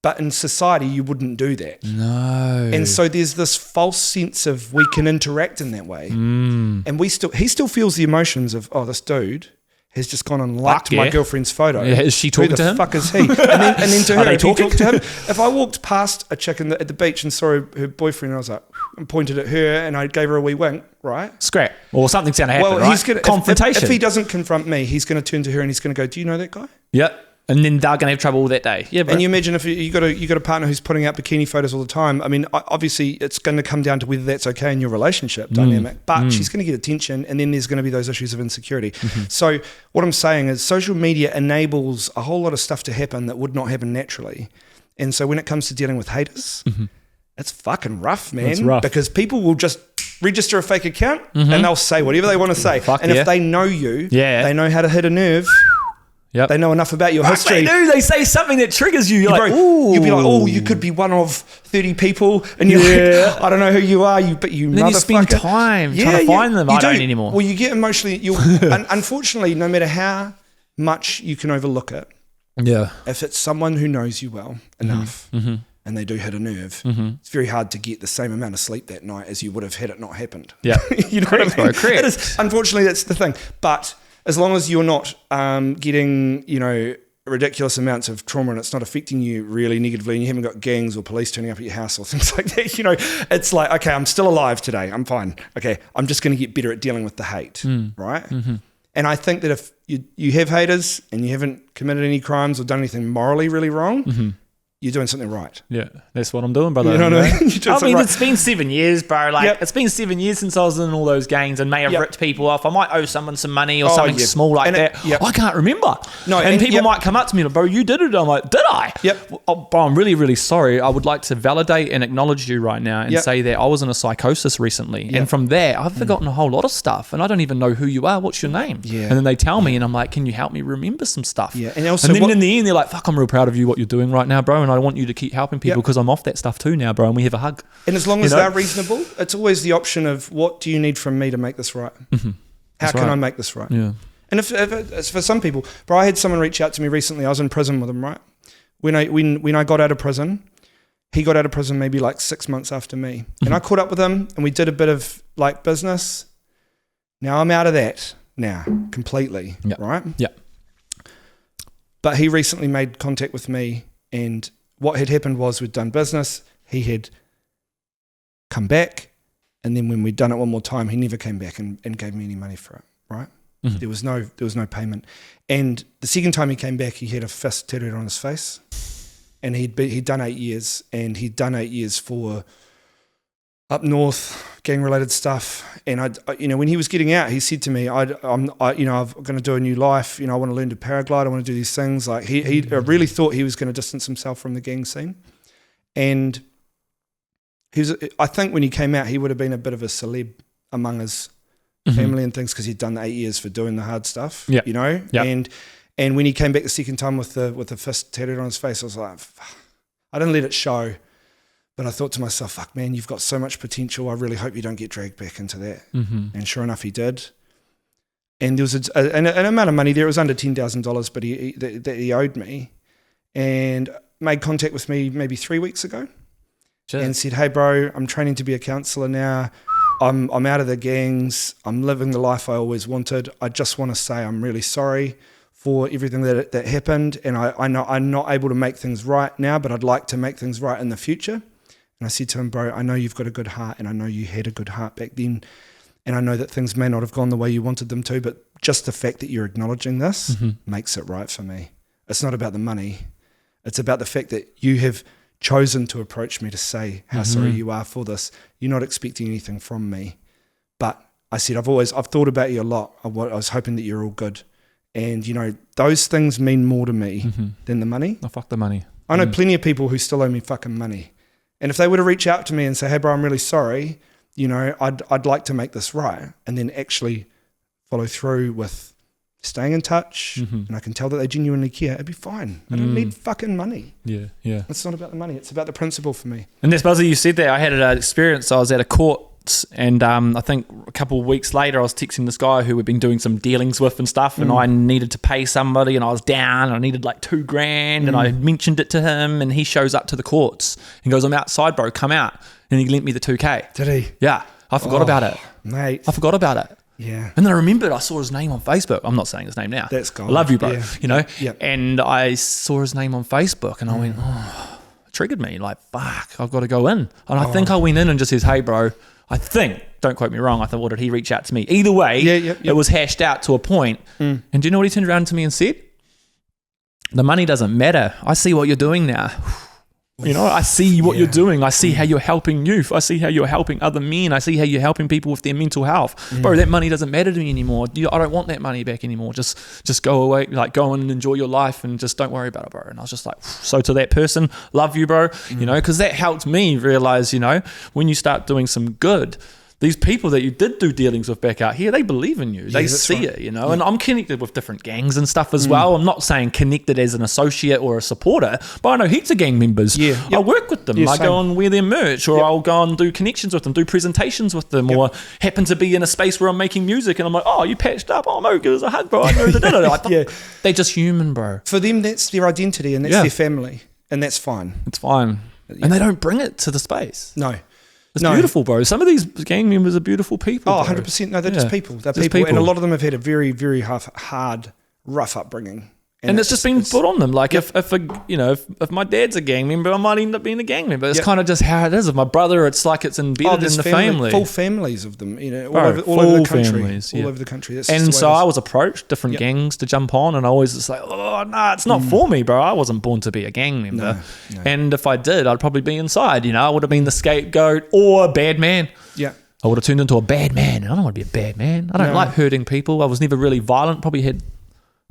But in society, you wouldn't do that. No. And so there's this false sense of we can interact in that way. And he still feels the emotions of, oh, this dude has just gone and liked my girlfriend's photo. Yeah, is she talking to him? Who the fuck is he? And then to her, if you talk to him, if I walked past a chick at the beach and saw her boyfriend, and I was like, and pointed at her and I gave her a wee wink, right? Scrap. Or something's going to happen, right? He's gonna, confrontation. If he doesn't confront me, he's going to turn to her and he's going to go, do you know that guy? Yep. And then they're going to have trouble all that day. Yeah, bro. And you imagine if you got a partner who's putting out bikini photos all the time. Obviously, it's going to come down to whether that's okay in your relationship dynamic. But she's going to get attention, and then there's going to be those issues of insecurity. So what I'm saying is, social media enables a whole lot of stuff to happen that would not happen naturally. And so when it comes to dealing with haters, it's fucking rough, man. It's rough. Because people will just register a fake account and they'll say whatever they want to say. If they know you, they know how to hit a nerve. Yep. They know enough about your history. They do. They say something that triggers you. You're like, ooh. You'll be like, oh, you could be one of 30 people. And you're like, I don't know who you are, but you then motherfucker. You spend time trying to find them. I don't anymore. Well, you get emotionally. Unfortunately, no matter how much you can overlook it, if it's someone who knows you well enough and they do hit a nerve, it's very hard to get the same amount of sleep that night as you would have had it not happened. Yeah. You know what I mean? Correct. It is, unfortunately, that's the thing. But as long as you're not getting, ridiculous amounts of trauma and it's not affecting you really negatively and you haven't got gangs or police turning up at your house or things like that, it's like, okay, I'm still alive today. I'm fine. Okay, I'm just going to get better at dealing with the hate, right? And I think that if you have haters and you haven't committed any crimes or done anything morally really wrong, you're doing something right. Yeah, that's what I'm doing, brother. You know what I mean? It's been 7 years, bro. It's been 7 years since I was in all those gangs and may have ripped people off. I might owe someone some money or something small like that. I can't remember. No, and people might come up to me and, bro, you did it. I'm like, did I? Bro, I'm really, really sorry. I would like to validate and acknowledge you right now and say that I was in a psychosis recently. And from there, I've forgotten a whole lot of stuff and I don't even know who you are. What's your name? And then they tell me and I'm like, can you help me remember some stuff? And also, then in the end, they're like, fuck, I'm real proud of you, what you're doing right now, bro. And I want you to keep helping people because I'm off that stuff too now, bro, and we have a hug. And as long as they're reasonable, it's always the option of what do you need from me to make this right? How can I make this right? And if it's for some people, bro, I had someone reach out to me recently. I was in prison with him, right? When I got out of prison, he got out of prison maybe like 6 months after me. And I caught up with him and we did a bit of like business. Now I'm out of that now completely, right? But he recently made contact with me. And what had happened was we'd done business, he had come back, and then when we'd done it one more time, he never came back and gave me any money for it, right? There was no payment. And the second time he came back, he had a fist tattooed on his face, and he'd done 8 years, and he'd done 8 years for up north, gang-related stuff. And when he was getting out, he said to me, I'm going to do a new life. I want to learn to paraglide. I want to do these things. Like he really thought he was going to distance himself from the gang scene. And I think when he came out, he would have been a bit of a celeb among his family and things because he'd done 8 years for doing the hard stuff. And when he came back the second time with the fist tattooed on his face, I was like, I didn't let it show. But I thought to myself, fuck, man, you've got so much potential. I really hope you don't get dragged back into that. And sure enough, he did. And there was an amount of money there. It was under $10,000, but he owed me. And made contact with me maybe 3 weeks ago. And said, hey, bro, I'm training to be a counsellor now. I'm out of the gangs. I'm living the life I always wanted. I just want to say I'm really sorry for everything that happened. And I know I'm not able to make things right now, but I'd like to make things right in the future. And I said to him, bro, I know you've got a good heart and I know you had a good heart back then. And I know that things may not have gone the way you wanted them to, but just the fact that you're acknowledging this makes it right for me. It's not about the money. It's about the fact that you have chosen to approach me to say how sorry you are for this. You're not expecting anything from me. But I said, I've thought about you a lot. I was hoping that you're all good. And, those things mean more to me than the money. Oh, fuck the money. I know plenty of people who still owe me fucking money. And if they were to reach out to me and say, hey, bro, I'm really sorry, I'd like to make this right, and then actually follow through with staying in touch, and I can tell that they genuinely care, it'd be fine. I don't need fucking money. Yeah. It's not about the money. It's about the principle for me. And that's Buzzy, you said that. I had an experience. I was at a court, and I think a couple of weeks later I was texting this guy who we'd been doing some dealings with and stuff, and I needed to pay somebody and I was down and I needed like $2,000 and I mentioned it to him, and he shows up to the courts and goes, I'm outside, bro, come out. And he lent me the $2,000. Did he? Yeah. I forgot about it. Mate. I forgot about it. Yeah. And then I remembered I saw his name on Facebook. I'm not saying his name now. That's gold. I love you, bro. Yeah. And I saw his name on Facebook and I went, it triggered me. Like, fuck, I've got to go in. And I think I went in and just says, hey, bro, I think, don't quote me wrong, I thought, well, did he reach out to me? Either way, it was hashed out to a point. And do you know what he turned around to me and said? The money doesn't matter. I see what you're doing now. I see what you're doing. I see how you're helping youth. I see how you're helping other men. I see how you're helping people with their mental health. Bro, that money doesn't matter to me anymore. I don't want that money back anymore. Just go away, like go and enjoy your life and just don't worry about it, bro. And I was just like, so to that person, love you, bro. Because that helped me realize, when you start doing some good, these people that you did do dealings with back out here, they believe in you. They see it, you know. And I'm connected with different gangs and stuff as well. I'm not saying connected as an associate or a supporter, but I know heaps of gang members. I work with them. I go and wear their merch, or I'll go and do connections with them, do presentations with them, or happen to be in a space where I'm making music and I'm like, oh, you patched up? Oh, no, give us a hug, bro. I know the They're just human, bro. For them, that's their identity and that's their family, and that's fine. It's fine. And they don't bring it to the space. No. It's beautiful, bro. Some of these gang members are beautiful people. Oh, 100%. No, they're just people. They're people. And a lot of them have had a very, very hard, rough upbringing. And it's just been put on them. Like if my dad's a gang member, I might end up being a gang member. It's kind of just how it is. If my brother, it's like it's embedded in the family. Full families of them, you know, all over the country. All over the country. That's so I was approached different gangs to jump on, and I always just like, oh no, it's not for me, bro. I wasn't born to be a gang member. No. And if I did, I'd probably be inside. You know, I would have been the scapegoat or a bad man. Yeah. I would have turned into a bad man. I don't want to be a bad man. I don't like hurting people. I was never really violent. Probably had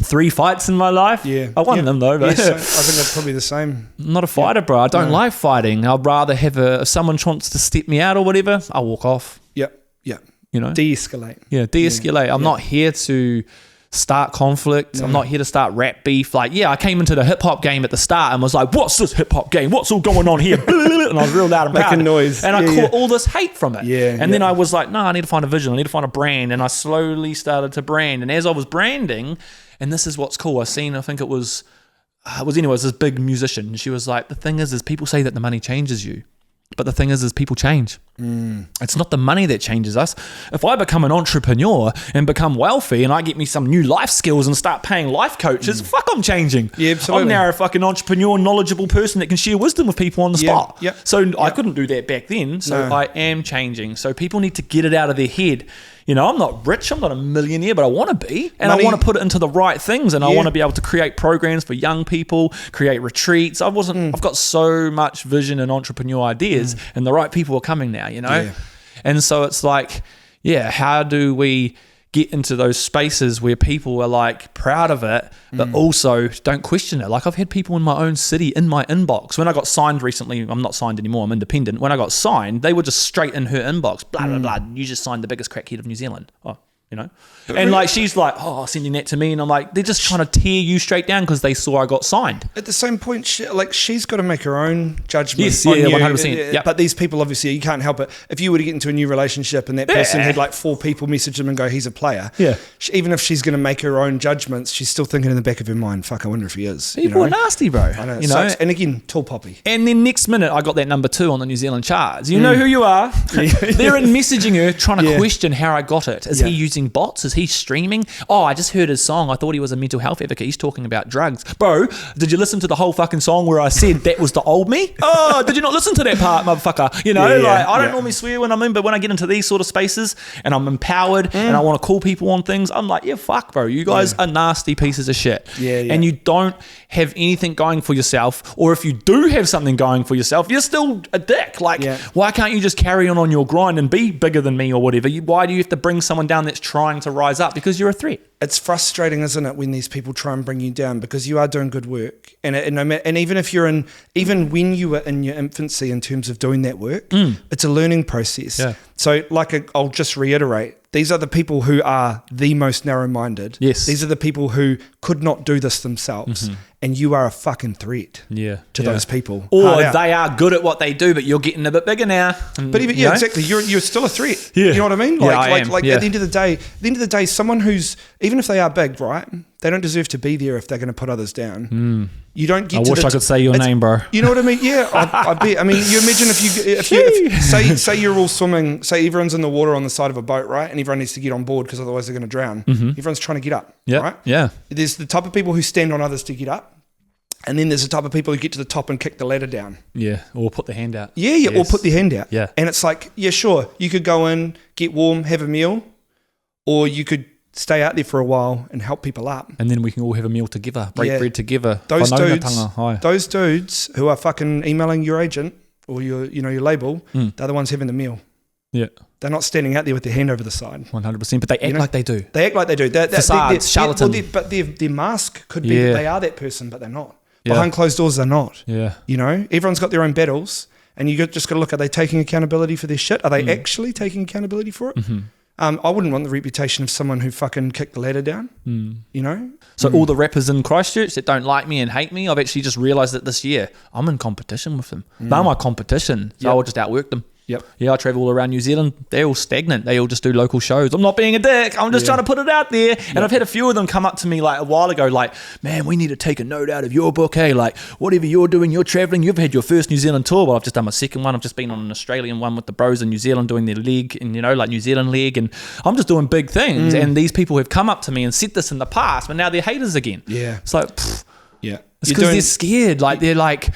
3 fights in my life. Yeah. I won them though. But I think that's probably the same. I'm not a fighter, bro. I don't like fighting. I'd rather have if someone wants to step me out or whatever, I'll walk off. Yeah. You know? De-escalate. Yeah, de-escalate. I'm not here to start conflict. I'm not here to start rap beef. Like, I came into the hip hop game at the start and was like, what's this hip hop game? What's all going on here? And I was real loud and proud. Making noise. And I caught all this hate from it. Yeah. And then I was like, no, I need to find a vision. I need to find a brand. And I slowly started to brand. And as I was branding, and this is what's cool, I think it was this big musician. She was like, the thing is people say that the money changes you. But the thing is people change. It's not the money that changes us. If I become an entrepreneur and become wealthy and I get me some new life skills and start paying life coaches, fuck, I'm changing. Yeah, absolutely. I'm now a fucking entrepreneur, knowledgeable person that can share wisdom with people on the spot. Yeah. So I couldn't do that back then. So I am changing. So people need to get it out of their head. You know, I'm not rich, I'm not a millionaire, but I want to be. And I want to put it into the right things. And I want to be able to create programs for young people, create retreats. I've got so much vision and entrepreneur ideas, and the right people are coming now, you know? Yeah. And so it's like, how do we get into those spaces where people are like proud of it, but also don't question it? Like I've had people in my own city in my inbox. When I got signed recently, I'm not signed anymore, I'm independent. When I got signed, they were just straight in her inbox, blah, blah, blah. You just signed the biggest crackhead of New Zealand. Oh, you know? And like, she's like, oh, sending that to me. And I'm like, they're just trying to tear you straight down because they saw I got signed. At the same point, she's got to make her own judgment. Yes, yeah, 100%. Yep. But these people, obviously, you can't help it. If you were to get into a new relationship and that person had like 4 people message him and go, he's a player. Yeah. Even if she's going to make her own judgments, she's still thinking in the back of her mind, fuck, I wonder if he is. People are nasty, bro. I know. You know? And again, tall poppy. And then next minute, I got that number 2 on the New Zealand charts. You know who you are. They're in messaging her, trying to question how I got it. Is he using bots? Is he streaming? Oh, I just heard his song. I thought he was a mental health advocate. He's talking about drugs. Bro, did you listen to the whole fucking song where I said that was the old me? Oh, did you not listen to that part, motherfucker? You know, I don't normally swear when I'm in, but when I get into these sort of spaces and I'm empowered and I want to call people on things, I'm like, fuck, bro. You guys are nasty pieces of shit. And you don't have anything going for yourself. Or if you do have something going for yourself, you're still a dick. Like, why can't you just carry on your grind and be bigger than me or whatever? Why do you have to bring someone down that's trying to rise up? Because you're a threat. It's frustrating, isn't it, when these people try and bring you down, because you are doing good work, and even if even when you were in your infancy in terms of doing that work, it's a learning process. So, I'll just reiterate, these are the people who are the most narrow-minded. Yes, these are the people who could not do this themselves, and you are a fucking threat. To those people, or they are good at what they do, but you're getting a bit bigger now. But even exactly, you're still a threat. You know what I mean? At the end of the day, someone who's, even if they are big, right? They don't deserve to be there if they're going to put others down. You don't get. I wish I could say your name, bro. You know what I mean? Yeah, I bet. I mean, you imagine if you say you're all swimming, say everyone's in the water on the side of a boat, right? And everyone needs to get on board because otherwise they're going to drown. Everyone's trying to get up, right? Yeah. There's the type of people who stand on others to get up. And then there's the type of people who get to the top and kick the ladder down. Yeah, or put the hand out. Yeah, or put their hand out. Yeah. And it's like, sure, you could go in, get warm, have a meal, or you could stay out there for a while and help people up. And then we can all have a meal together, break bread together. Those dudes who are fucking emailing your agent or your label, they're the ones having the meal. Yeah. They're not standing out there with their hand over the side. 100%, but they act like they do. They act like they do. Facades, charlatan. But their mask could be that they are that person, but they're not. Behind closed doors, they're not. Yeah. You know, everyone's got their own battles. And you just got to look, are they taking accountability for their shit? Are they actually taking accountability for it? I wouldn't want the reputation of someone who fucking kicked the ladder down, you know? So all the rappers in Christchurch that don't like me and hate me, I've actually just realised that this year I'm in competition with them. They're my competition, so I will just outwork them. Yep. Yeah, I travel all around New Zealand. They're all stagnant. They all just do local shows. I'm not being a dick. I'm just trying to put it out there. And I've had a few of them come up to me like a while ago, like, man, we need to take a note out of your book. Hey, like, whatever you're doing, you're traveling. You've had your first New Zealand tour. Well, I've just done my second one. I've just been on an Australian one with the bros in New Zealand doing their league and, you know, like New Zealand league. And I'm just doing big things. And these people have come up to me and said this in the past, but now they're haters again. Yeah. It's like, it's because they're scared. Like, they're like,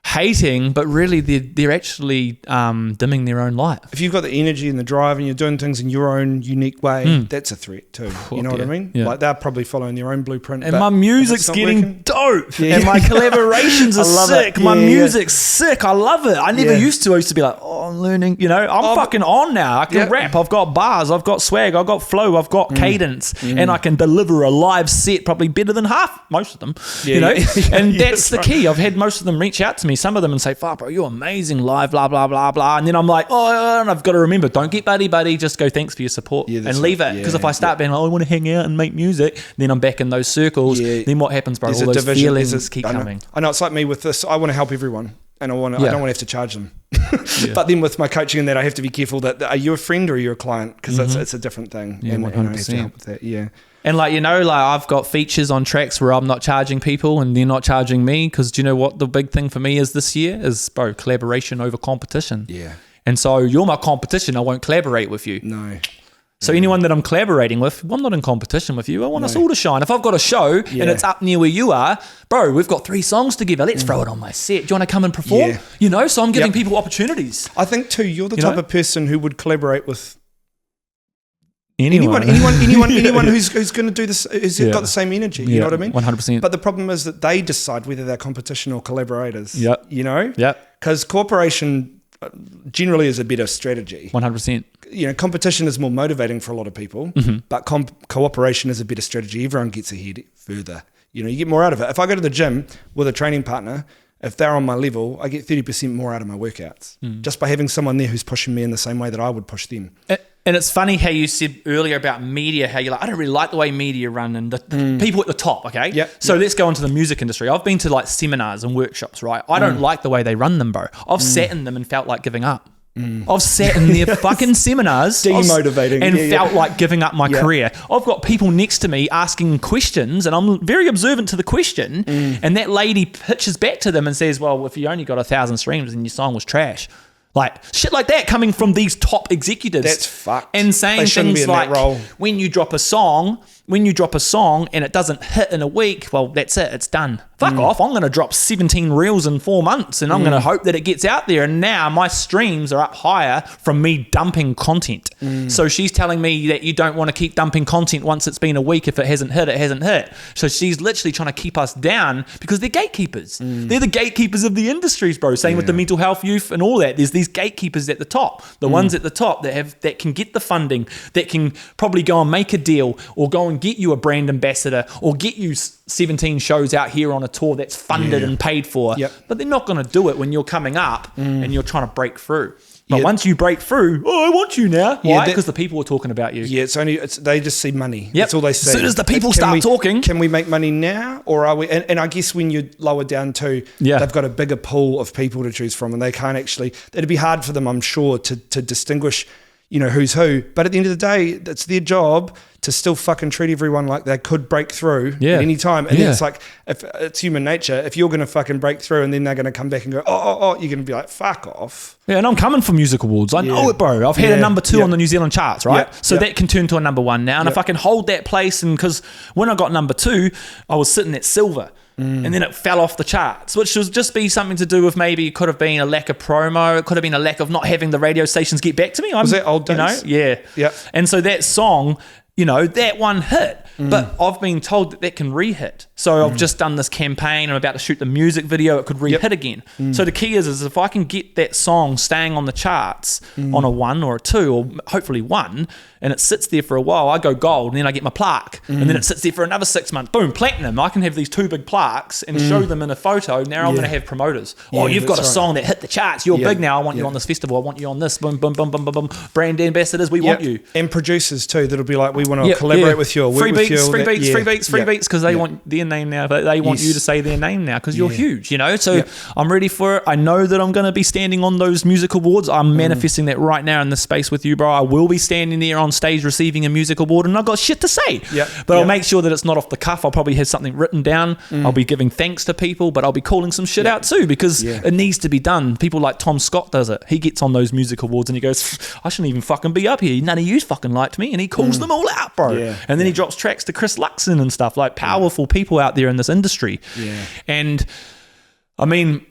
hating, but really they're actually dimming their own light. If you've got the energy and the drive and you're doing things in your own unique way, that's a threat too. You know what I mean? Like they're probably following their own blueprint. And my music's getting dope. And my collaborations are sick. My music's sick. I love it. I never used to. I used to be like, oh, I'm learning. You know, I'm fucking on now. I can rap. I've got bars. I've got swag. I've got flow. I've got cadence. And I can deliver a live set probably better than most of them. You know? And that's the key. I've had most of them reach out to me, some of them, and say, fuck, bro, you're amazing live, blah, blah, blah, blah. And then I'm like, oh, and I've got to remember, don't get buddy, just go, thanks for your support and leave it. Because if I start being like, oh, I want to hang out and make music, then I'm back in those circles. Then what happens, bro? All those feelings keep coming. I know it's like me with this. I want to help everyone. And I don't want to have to charge them. But then with my coaching and that, I have to be careful that, are you a friend or are you a client? Because it's a different thing. Yeah, and 100%. I have to help with that. And like, you know, like I've got features on tracks where I'm not charging people and they're not charging me, because do you know what the big thing for me is this year is, bro, collaboration over competition. Yeah. And so you're my competition. I won't collaborate with you. No. So anyone that I'm collaborating with, I'm not in competition with you. I want us all to shine. If I've got a show and it's up near where you are, bro, we've got 3 songs together. Let's throw it on my set. Do you want to come and perform? Yeah. You know, so I'm giving people opportunities. I think too, you're the type of person who would collaborate with anyone who's going to do this, who's got the same energy. You know what I mean? 100%. But the problem is that they decide whether they're competition or collaborators. Yep. You know? Yep. Because cooperation generally is a better strategy. 100%. You know, competition is more motivating for a lot of people, but cooperation is a better strategy. Everyone gets ahead further. You know, you get more out of it. If I go to the gym with a training partner, if they're on my level, I get 30% more out of my workouts just by having someone there who's pushing me in the same way that I would push them. And it's funny how you said earlier about media, how you're like, I don't really like the way media run and the people at the top, okay? Yep. So let's go into the music industry. I've been to like seminars and workshops, right? I don't like the way they run them, bro. I've sat in them and felt like giving up. I've sat in their fucking seminars demotivating and felt like giving up my career. I've got people next to me asking questions and I'm very observant to the question, and that lady pitches back to them and says, well, if you only got 1,000 streams and your song was trash. Like shit like that coming from these top executives. That's fucked. And saying things like, when you drop a song and it doesn't hit in a week, well, that's it. It's done. Fuck off. I'm going to drop 17 reels in 4 months and I'm going to hope that it gets out there. And now my streams are up higher from me dumping content. So she's telling me that you don't want to keep dumping content once it's been a week. If it hasn't hit, it hasn't hit. So she's literally trying to keep us down because they're gatekeepers. They're the gatekeepers of the industries, bro. Same with the mental health youth and all that. There's these gatekeepers at the top, the ones at the top that can get the funding, that can probably go and make a deal or go and get you a brand ambassador or get you 17 shows out here on a tour that's funded and paid for. But they're not going to do it when you're coming up and you're trying to break through. But once you break through, I want you now. Why? Because the people are talking about you. Yeah, they just see money. That's all they see. As soon as the people start talking. Can we make money now? Or are we? And I guess when you lower down too, they've got a bigger pool of people to choose from and they can't actually, it'd be hard for them, I'm sure, to distinguish, you know, who's who. But at the end of the day, it's their job to still fucking treat everyone like they could break through at any time. And then it's like, if it's human nature, if you're going to fucking break through and then they're going to come back and go, oh, you're going to be like, fuck off. Yeah, and I'm coming for music awards. I know it, bro. I've had a number 2 on the New Zealand charts, right? So that can turn to a number 1 now. And if I can hold that place, and because when I got number 2, I was sitting at silver. And then it fell off the charts, which would just be something to do with maybe it could have been a lack of promo. It could have been a lack of not having the radio stations get back to me. Was that old days? You know, yeah. And so that song, you know, that one hit. But I've been told that can re-hit. So I've just done this campaign. I'm about to shoot the music video. It could re-hit again. So the key is if I can get that song staying on the charts on a 1 or a 2 or hopefully 1, and it sits there for a while, I go gold, and then I get my plaque, and then it sits there for another 6 months. Boom, platinum. I can have these 2 big plaques and show them in a photo. Now I'm going to have promoters. Oh, you've got a song that hit the charts. You're big now. I want you on this festival. I want you on this. Boom, boom, boom, boom, boom, boom. Brand ambassadors. We want you. And producers too. That'll be like, we want to collaborate with you. Free beats, because they want their name now. But they want you to say their name now because you're huge, you know. So I'm ready for it. I know that I'm going to be standing on those music awards. I'm manifesting that right now in this space with you, bro. I will be standing there on stage receiving a music award, and I've got shit to say. But I'll make sure that it's not off the cuff. I'll probably have something written down. I'll be giving thanks to people, but I'll be calling some shit out too because it needs to be done. People like Tom Scott does it. He gets on those music awards and he goes, I shouldn't even fucking be up here. None of you fucking liked me, and he calls them all out, bro. And then he drops tracks to Chris Luxon and stuff, like powerful people out there in this industry. And I mean,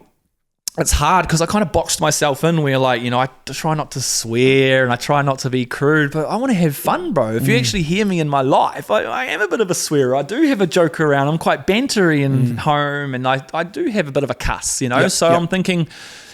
it's hard because I kind of boxed myself in where, like, you know, I try not to swear and I try not to be crude, but I want to have fun, bro. If you actually hear me in my life, I am a bit of a swearer. I do have a joke around. I'm quite bantery in home, and I do have a bit of a cuss, you know. I'm thinking,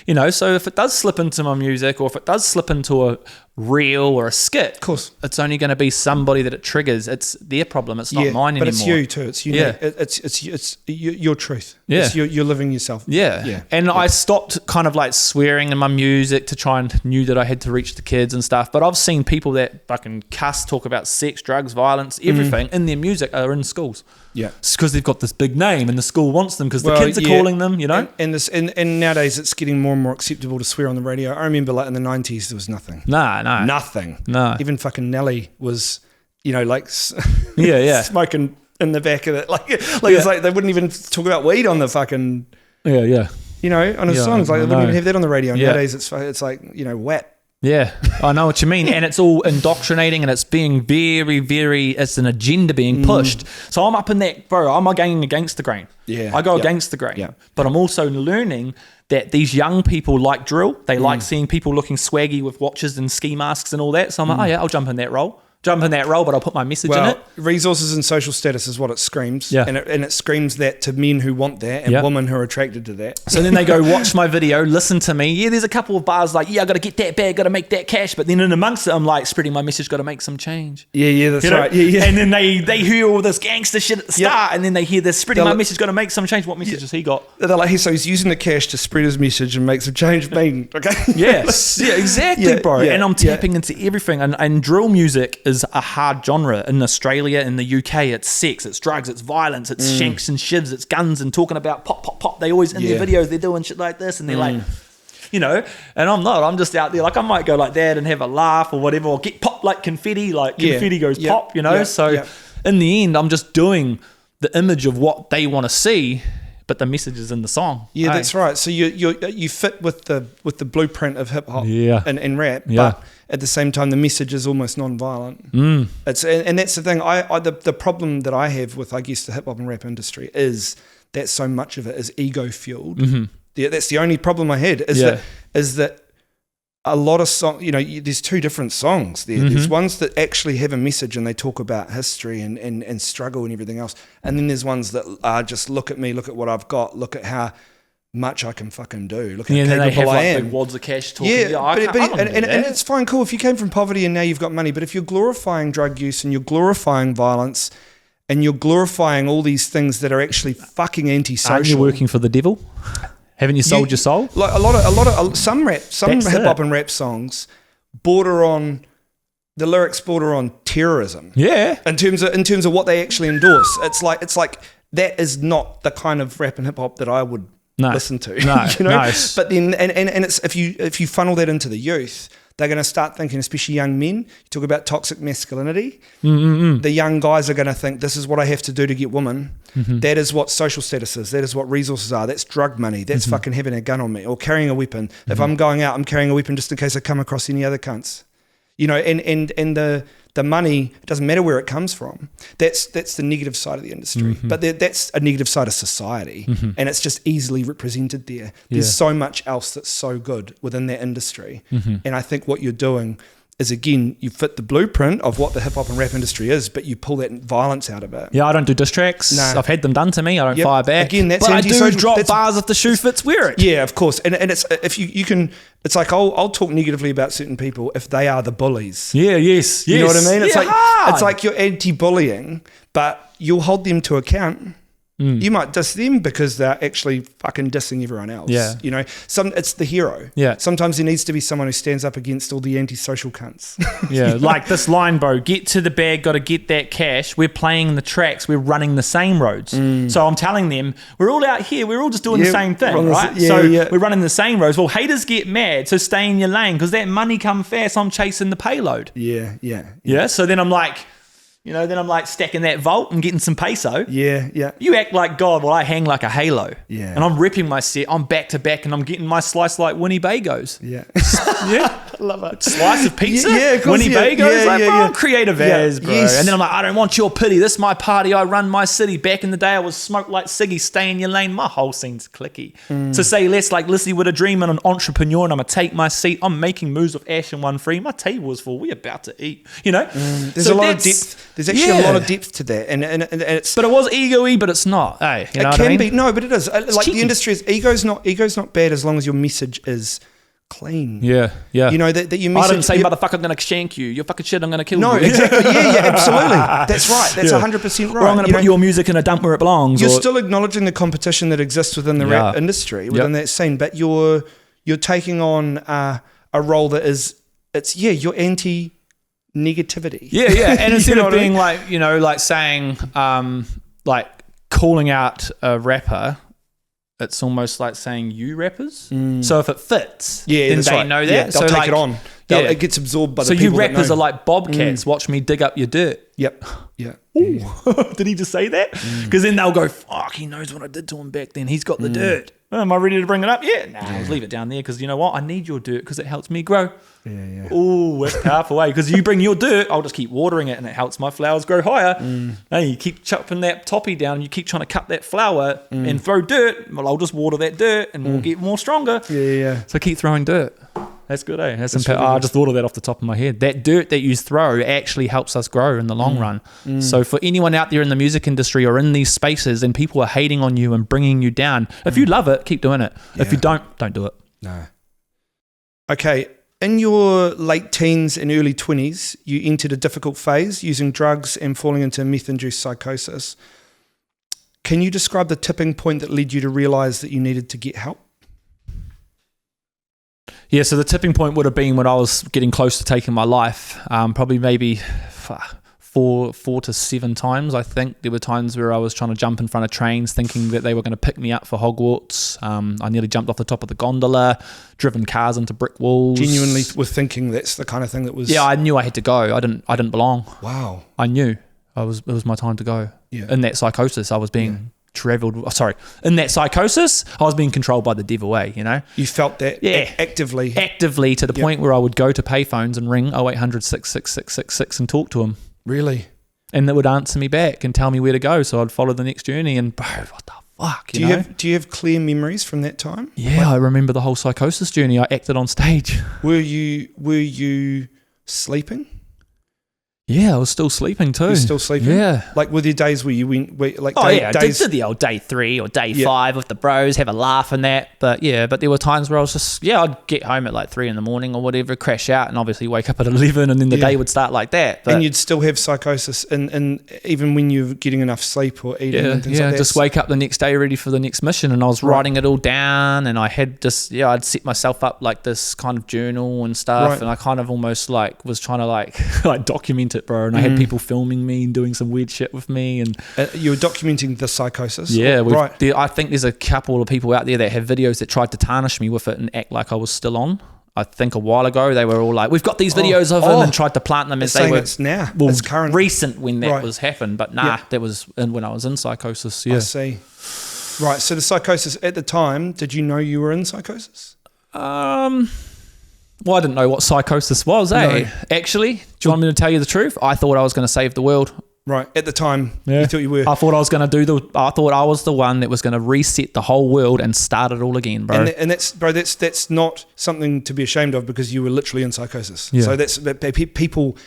you know, so if it does slip into my music or if it does slip into a reel or a skit, of course, it's only going to be somebody that it triggers. It's their problem. It's not mine anymore. But it's you too. It's unique. It's your truth. You're living yourself. And I stopped kind of like swearing in my music to try and knew that I had to reach the kids and stuff. But I've seen people that fucking cuss, talk about sex, drugs, violence, everything in their music are in schools. It's because they've got this big name and the school wants them because the kids are calling them, you know. And nowadays it's getting more and more acceptable to swear on the radio. I remember like in the 90s there was nothing. Nothing. Even fucking Nelly was, you know, like smoking in the back of it. Like it's like they wouldn't even talk about weed on the fucking you know, on his songs. Like they wouldn't even have that on the radio. Nowadays it's like, you know, wet. Yeah, I know what you mean. And it's all indoctrinating and it's being very, very, it's an agenda being pushed. So I'm up in that, bro, I'm going against the grain. I go against the grain. But I'm also learning that these young people like drill. They like seeing people looking swaggy with watches and ski masks and all that. So I'm like, I'll jump in that role. But I'll put my message in it. Resources and social status is what it screams. And it screams that to men who want that and women who are attracted to that. So then they go watch my video, listen to me. There's a couple of bars like, I got to get that bag, got to make that cash. But then in amongst it, I'm like spreading my message, got to make some change. That's right. And then they hear all this gangster shit at the start and then they hear this spreading my message, got to make some change. What message has he got? They're like, so he's using the cash to spread his message and make some change. Exactly, bro. And I'm tapping into everything. And drill music is a hard genre in Australia, in the UK. It's sex, it's drugs, it's violence, it's shanks and shivs, it's guns and talking about pop, pop, pop. They always in their videos they're doing shit like this and they're like, you know, and I'm just out there like I might go like that and have a laugh or whatever, or get pop like confetti, confetti goes pop, you know. In the end, I'm just doing the image of what they want to see, but the message is in the song. That's right. So you fit with the blueprint of hip hop and rap, but at the same time the message is almost non-violent. It's and that's the thing. The problem that I have with, I guess, the hip hop and rap industry is that so much of it is ego fueled. That's the only problem I had is that a lot of songs, you know, there's two different songs there. There's ones that actually have a message and they talk about history and struggle and everything else. And then there's ones that are just, look at me, look at what I've got, look at how much I can fucking do. Look how capable I am. Big wads of cash talking. And it's fine, cool if you came from poverty and now you've got money. But if you're glorifying drug use and you're glorifying violence and you're glorifying all these things that are actually fucking antisocial. Aren't you working for the devil? Haven't you sold your soul? Like a lot of some hip hop and rap songs the lyrics border on terrorism. In terms of what they actually endorse. It's like that is not the kind of rap and hip hop that I would listen to. You know? But then and it's if you funnel that into the youth, they're going to start thinking, especially young men, you talk about toxic masculinity. The young guys are going to think, this is what I have to do to get women. That is what social status is. That is what resources are. That's drug money. That's fucking having a gun on me or carrying a weapon. If I'm going out, I'm carrying a weapon just in case I come across any other cunts. You know, and the money, it doesn't matter where it comes from. That's the negative side of the industry. But that's a negative side of society. And it's just easily represented there. There's so much else that's so good within that industry. And I think what you're doing is again, you fit the blueprint of what the hip hop and rap industry is, but you pull that violence out of it. Yeah, I don't do diss tracks. I've had them done to me. I don't fire back. Again, that's but I do drop bars if the shoe fits, wear it. Yeah, of course. And it's if you can. It's like I'll talk negatively about certain people if they are the bullies. Yeah, yes. You know what I mean? It's hard. It's like you're anti-bullying, but you'll hold them to account. You might diss them because they're actually fucking dissing everyone else. Yeah. You know, it's the hero. Yeah. Sometimes there needs to be someone who stands up against all the antisocial cunts. Yeah. Like this line, bro, get to the bag, got to get that cash. We're playing the tracks. We're running the same roads. So I'm telling them, we're all out here. We're all just doing the same thing, right? We're running the same roads. Well, haters get mad. So stay in your lane because that money come fast. I'm chasing the payload. Yeah. So then I'm like, then I'm like stacking that vault and getting some peso. Yeah. You act like God, well, I hang like a halo. Yeah. And I'm ripping my set. I'm back to back and I'm getting my slice like Winnie Bagos. Yeah. Yeah. I love it. Slice of pizza? Yeah, of course, Winnie Bagos? I'm creative as, bro. Yes. And then I'm like, I don't want your pity. This is my party. I run my city. Back in the day, I was smoked like Siggy. Stay in your lane. My whole scene's clicky. So say less like Lissy with a dream and an entrepreneur and I'm going to take my seat. I'm making moves with Ash and One Free. My table is full. We're about to eat, There's a lot of depth. There's actually a lot of depth to that, and it's. But it was ego-y, but it's not. Hey, it can be no, but it is. Like cheeky. The industry is ego's not bad as long as your message is clean. Yeah. You know that your message. I didn't say motherfucker, I'm gonna shank you. You're fucking shit. I'm gonna kill you. No, exactly. Yeah, absolutely. That's right. That's 100% right. Or I'm gonna put your music in a dump where it belongs. You're still acknowledging the competition that exists within the rap industry, within that scene, but you're taking on a role that is you're anti. Negativity. Yeah. And instead of being like saying, like calling out a rapper, it's almost like saying you rappers. So if it fits, then they know that. Yeah, they'll take it on. It gets absorbed by the people. So you rappers are like bobcats. Watch me dig up your dirt. Yep. Yeah. Did he just say that? Because then they'll go, fuck, he knows what I did to him back then. He's got the dirt. Am I ready to bring it up? Yeah. Nah, I'll leave it down there because you know what? I need your dirt because it helps me grow. Yeah. Oh, that's powerful way. Because you bring your dirt, I'll just keep watering it and it helps my flowers grow higher. And you keep chopping that toppy down and you keep trying to cut that flower and throw dirt. Well, I'll just water that dirt and we'll get more stronger. Yeah. So keep throwing dirt. That's good, eh? That's really I just thought of that off the top of my head. That dirt that you throw actually helps us grow in the long run. So for anyone out there in the music industry or in these spaces and people are hating on you and bringing you down, if you love it, keep doing it. Yeah. If you don't do it. No. Okay. In your late teens and early 20s, you entered a difficult phase using drugs and falling into meth-induced psychosis. Can you describe the tipping point that led you to realize that you needed to get help? Yeah, so the tipping point would have been when I was getting close to taking my life, probably maybe 4 to 7 times. I think there were times where I was trying to jump in front of trains thinking that they were going to pick me up for Hogwarts. I nearly jumped off the top of the gondola, driven cars into brick walls. Genuinely were thinking that's the kind of thing that was... Yeah, I knew I had to go. I didn't belong. Wow. I knew. It was my time to go. Yeah. In that psychosis, I was being... in that psychosis, I was being controlled by the devil, You felt that actively to the point where I would go to payphones and ring 0800 666 and talk to them. Really? And they would answer me back and tell me where to go, so I'd follow the next journey. And bro, what the fuck? Do you have clear memories from that time? Yeah, I remember the whole psychosis journey. I acted on stage. Were you sleeping? Yeah, I was still sleeping too. You're still sleeping? Yeah. Like with your days where you went, days... did the old day 3 or day 5 with the bros, have a laugh and that. But there were times where I was just, I'd get home at like 3 a.m. or whatever, crash out and obviously wake up at 11 and then the day would start like that. But, and you'd still have psychosis and even when you're getting enough sleep or eating and things like that? Just wake up the next day ready for the next mission and I was writing it all down and I had just, I'd set myself up like this kind of journal and stuff and I kind of almost like was trying to like document it, bro, and I had people filming me and doing some weird shit with me and you were documenting the psychosis. I think there's a couple of people out there that have videos that tried to tarnish me with it and act like I was still on. I think a while ago they were all like, we've got these videos of him and tried to plant them as they were it's current, recent when that was happened, but that was when I was in psychosis. I see. Right, so the psychosis at the time, did you know you were in psychosis? Well, I didn't know what psychosis was, No. Actually, do you want me to tell you the truth? I thought I was going to save the world Right. At the time, you thought you were. I thought I was going to I thought I was the one that was going to reset the whole world and start it all again, bro. And that's not something to be ashamed of, because you were literally in psychosis. Yeah. So people,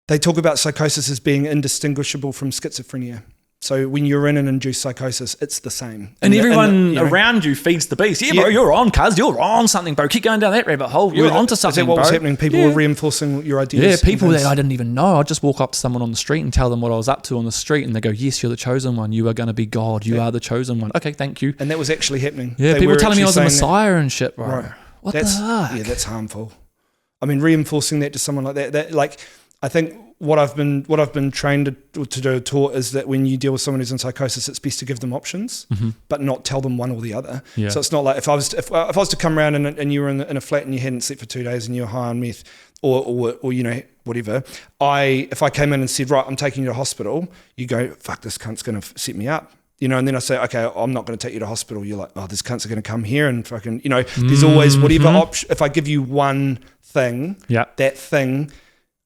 they talk about psychosis as being indistinguishable from schizophrenia. So when you're in an induced psychosis, it's the same. And everyone around you feeds the beast. Yeah, bro, you're on, cuz. You're on something, bro. Keep going down that rabbit hole. You're onto something, is that what was happening? People were reinforcing your ideas? Yeah, people that I didn't even know. I'd just walk up to someone on the street and tell them what I was up to on the street, and they go, yes, you're the chosen one. You are going to be God. You are the chosen one. Okay, thank you. And that was actually happening. Yeah, people were telling me I was a messiah and shit, bro. Right. What the heck? Yeah, that's harmful. I mean, reinforcing that to someone like that, I think what I've been trained to taught is that when you deal with someone who's in psychosis, it's best to give them options, but not tell them one or the other. Yeah. So it's not like if I was to come around and you were in a flat and you hadn't slept for 2 days and you were high on meth or you know, whatever. If I came in and said, right, I'm taking you to hospital, you go, fuck, this cunt's going to set me up. You know, and then I say, okay, I'm not going to take you to hospital. You're like, oh, these cunts are going to come here and fucking, you know, there's always whatever option. If I give you one thing, that thing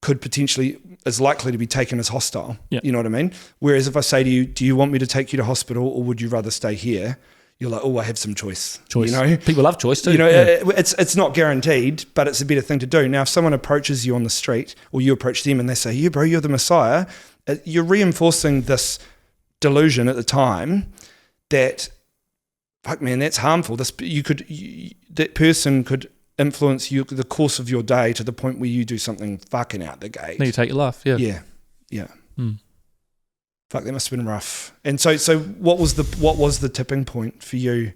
could potentially is likely to be taken as hostile. Yeah. You know what I mean? Whereas if I say to you, do you want me to take you to hospital or would you rather stay here? You're like, oh, I have some choice. You know, people love choice too. You know, it's not guaranteed, but it's a better thing to do. Now, if someone approaches you on the street or you approach them and they say, yeah, bro, you're the Messiah, you're reinforcing this delusion at the time that, fuck man, that's harmful. That person could influence the course of your day to the point where you do something fucking out the gate. No, you take your life. Yeah. Fuck, that must have been rough. And so what was the tipping point for you,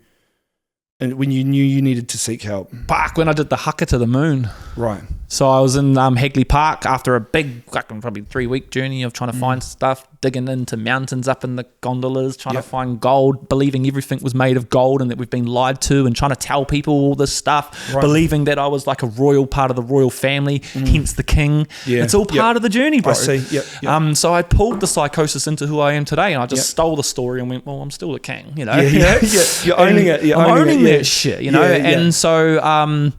and when you knew you needed to seek help? Back when I did the haka to the moon. Right. So I was in Hagley Park after a big, probably 3-week journey of trying to find stuff, digging into mountains up in the gondolas, trying to find gold, believing everything was made of gold and that we've been lied to, and trying to tell people all this stuff, believing that I was like a royal part of the royal family, hence the king. Yeah. It's all part of the journey, bro. I see. Yep. So I pulled the psychosis into who I am today, and I just stole the story and went, well, I'm still the king, you know? Yeah. You're owning it. I'm owning that shit, you know? And so...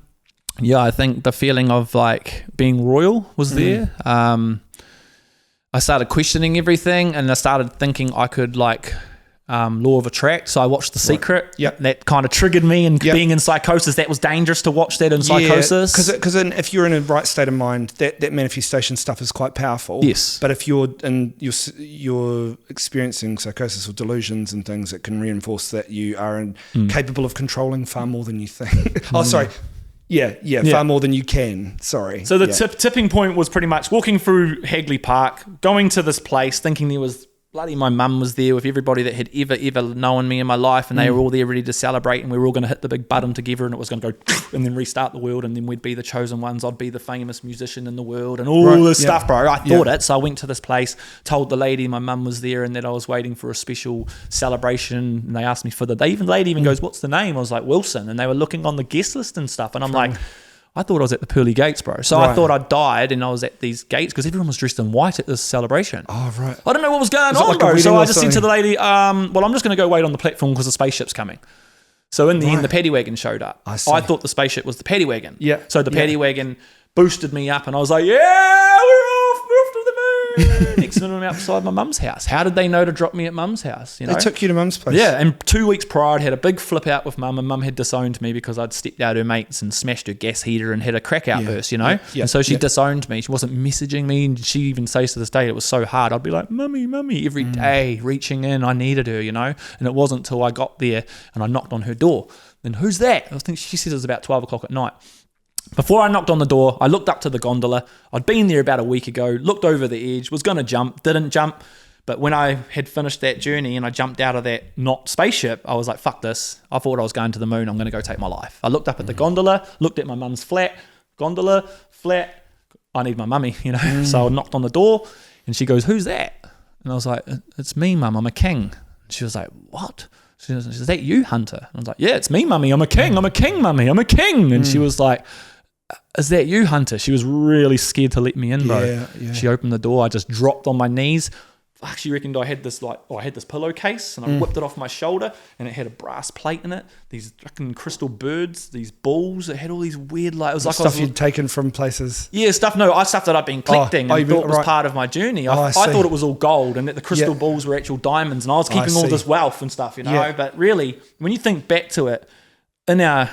I think the feeling of like being royal was there. I started questioning everything, and I started thinking I could like law of attract. So I watched The Secret. Yep. That kind of triggered me, and being in psychosis, that was dangerous to watch that in psychosis. Because if you're in a right state of mind, that manifestation stuff is quite powerful. Yes. But if you're experiencing psychosis or delusions and things, it can reinforce that you are capable of controlling far more than you think. Far more than you can. Sorry. So the tipping point was pretty much walking through Hagley Park, going to this place, thinking there was bloody my mum was there with everybody that had ever known me in my life, and they were all there ready to celebrate, and we were all going to hit the big button together, and it was going to go and then restart the world, and then we'd be the chosen ones. I'd be the famous musician in the world and all this stuff, bro. I thought it. So I went to this place, told the lady my mum was there and that I was waiting for a special celebration, and they asked me for the lady even goes, what's the name? I was like, Wilson, and they were looking on the guest list and stuff, and I'm like, I thought I was at the pearly gates, bro. So I thought I died and I was at these gates because everyone was dressed in white at this celebration. Oh, right. I don't know what was going on, bro. So I just said to the lady, well, I'm just going to go wait on the platform because the spaceship's coming. So in the end, the paddy wagon showed up. I thought the spaceship was the paddy wagon. Yeah. So the paddy wagon boosted me up, and I was like, we're off to the moon. Next minute, I'm outside my mum's house. How did they know to drop me at mum's house? You know? They took you to mum's place. Yeah, and 2 weeks prior, I'd had a big flip out with mum, and mum had disowned me because I'd stepped out her mates and smashed her gas heater and had a crack outburst, you know? And so she disowned me. She wasn't messaging me, and she even says to this day, it was so hard. I'd be like, mummy, every day, reaching in. I needed her, you know? And it wasn't until I got there and I knocked on her door. Then who's that? I think she said it was about 12 o'clock at night. Before I knocked on the door, I looked up to the gondola. I'd been there about a week ago, looked over the edge, was going to jump, didn't jump. But when I had finished that journey and I jumped out of that not spaceship, I was like, fuck this. I thought I was going to the moon. I'm going to go take my life. I looked up at the gondola, looked at my mum's flat, gondola, flat. I need my mummy, you know. So I knocked on the door and she goes, who's that? And I was like, it's me, mum. I'm a king. And she was like, what? She was, is that you, Hunter? And I was like, yeah, it's me, mummy. I'm a king, mummy. I'm a king. And she was like, is that you, Hunter? She was really scared to let me in, bro. She opened the door. I just dropped on my knees. actually reckoned I had this pillowcase, and I whipped it off my shoulder, and it had a brass plate in it, these fucking crystal birds, these balls. It had all these weird, like, it was like stuff you'd taken from places. Yeah, stuff that I'd been collecting and thought was part of my journey. I thought it was all gold, and that the crystal balls were actual diamonds, and I was keeping all this wealth and stuff, you know. Yeah. But really, when you think back to it, in our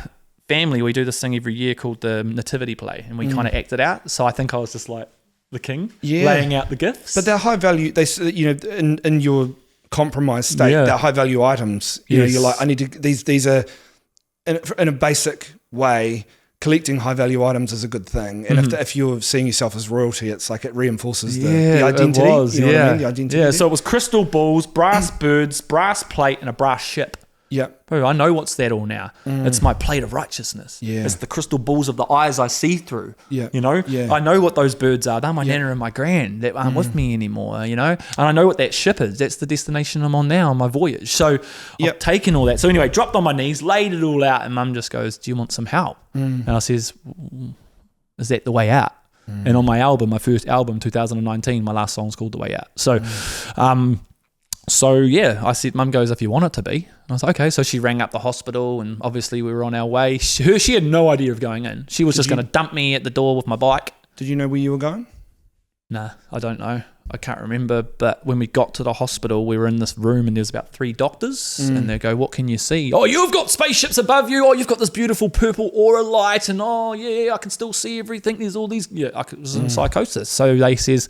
family, we do this thing every year called the nativity play, and we kind of act it out. So I think I was just like the king, laying out the gifts. But they're high value. In your compromised state, they're high value items. You know, you're like, I need to. These are in a basic way. Collecting high value items is a good thing, and if you're seeing yourself as royalty, it's like it reinforces the identity. It was, you know what I mean? The identity. Yeah. So it was crystal balls, brass birds, brass plate, and a brass ship. Yeah. Bro, I know what's that all now. It's my plate of righteousness. Yeah. It's the crystal balls of the eyes I see through. Yeah. You know? Yeah. I know what those birds are. They're my nana and my gran that aren't with me anymore, you know? And I know what that ship is. That's the destination I'm on now on my voyage. So I've taken all that. So anyway, dropped on my knees, laid it all out, and Mum just goes, do you want some help? And I says, is that the way out? And on my album, my first album, 2019, my last song's called The Way Out. So, I said, Mum goes, if you want it to be. And I was like, okay. So she rang up the hospital, and obviously we were on our way. She had no idea of going in. She was just going to dump me at the door with my bike. Did you know where you were going? Nah, I don't know. I can't remember. But when we got to the hospital, we were in this room, and there's about 3 doctors. And they go, what can you see? Oh, you've got spaceships above you. Oh, you've got this beautiful purple aura light. And I can still see everything. There's all these. Yeah, I was in psychosis. So they says,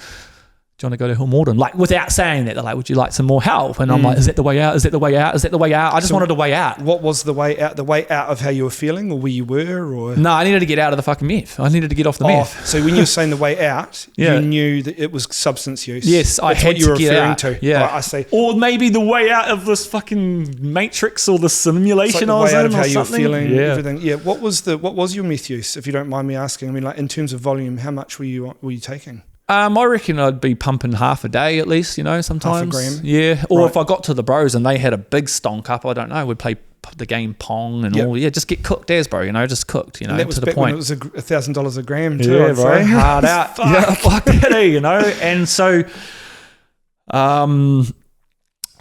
do you want to go to Hillmorden? Like, without saying that, they're like, would you like some more help? And I'm like, is that the way out? Is that the way out? Is that the way out? I just wanted a way out. What was the way out? The way out of how you were feeling, or where you were? Or no, I needed to get out of the fucking meth. I needed to get off the meth. So when you were saying the way out, you knew that it was substance use. Yes, I had to get out. To. Yeah, I see. Or maybe the way out of this fucking matrix or the simulation I was in, or something. The way out of how you were feeling, everything. Yeah. What was your meth use, if you don't mind me asking? I mean, like in terms of volume, how much were you taking? I reckon I'd be pumping half a day at least, you know, sometimes. Half a gram? Yeah. Or if I got to the bros and they had a big stonk up, I don't know, we'd play the game Pong and all. Yeah, just get cooked as, bro, you know, just cooked, you know, and that was to the back point. When it was $1,000 a gram too, yeah, I'd bro, say. Hard out. Yeah, fuck that, you know. And so,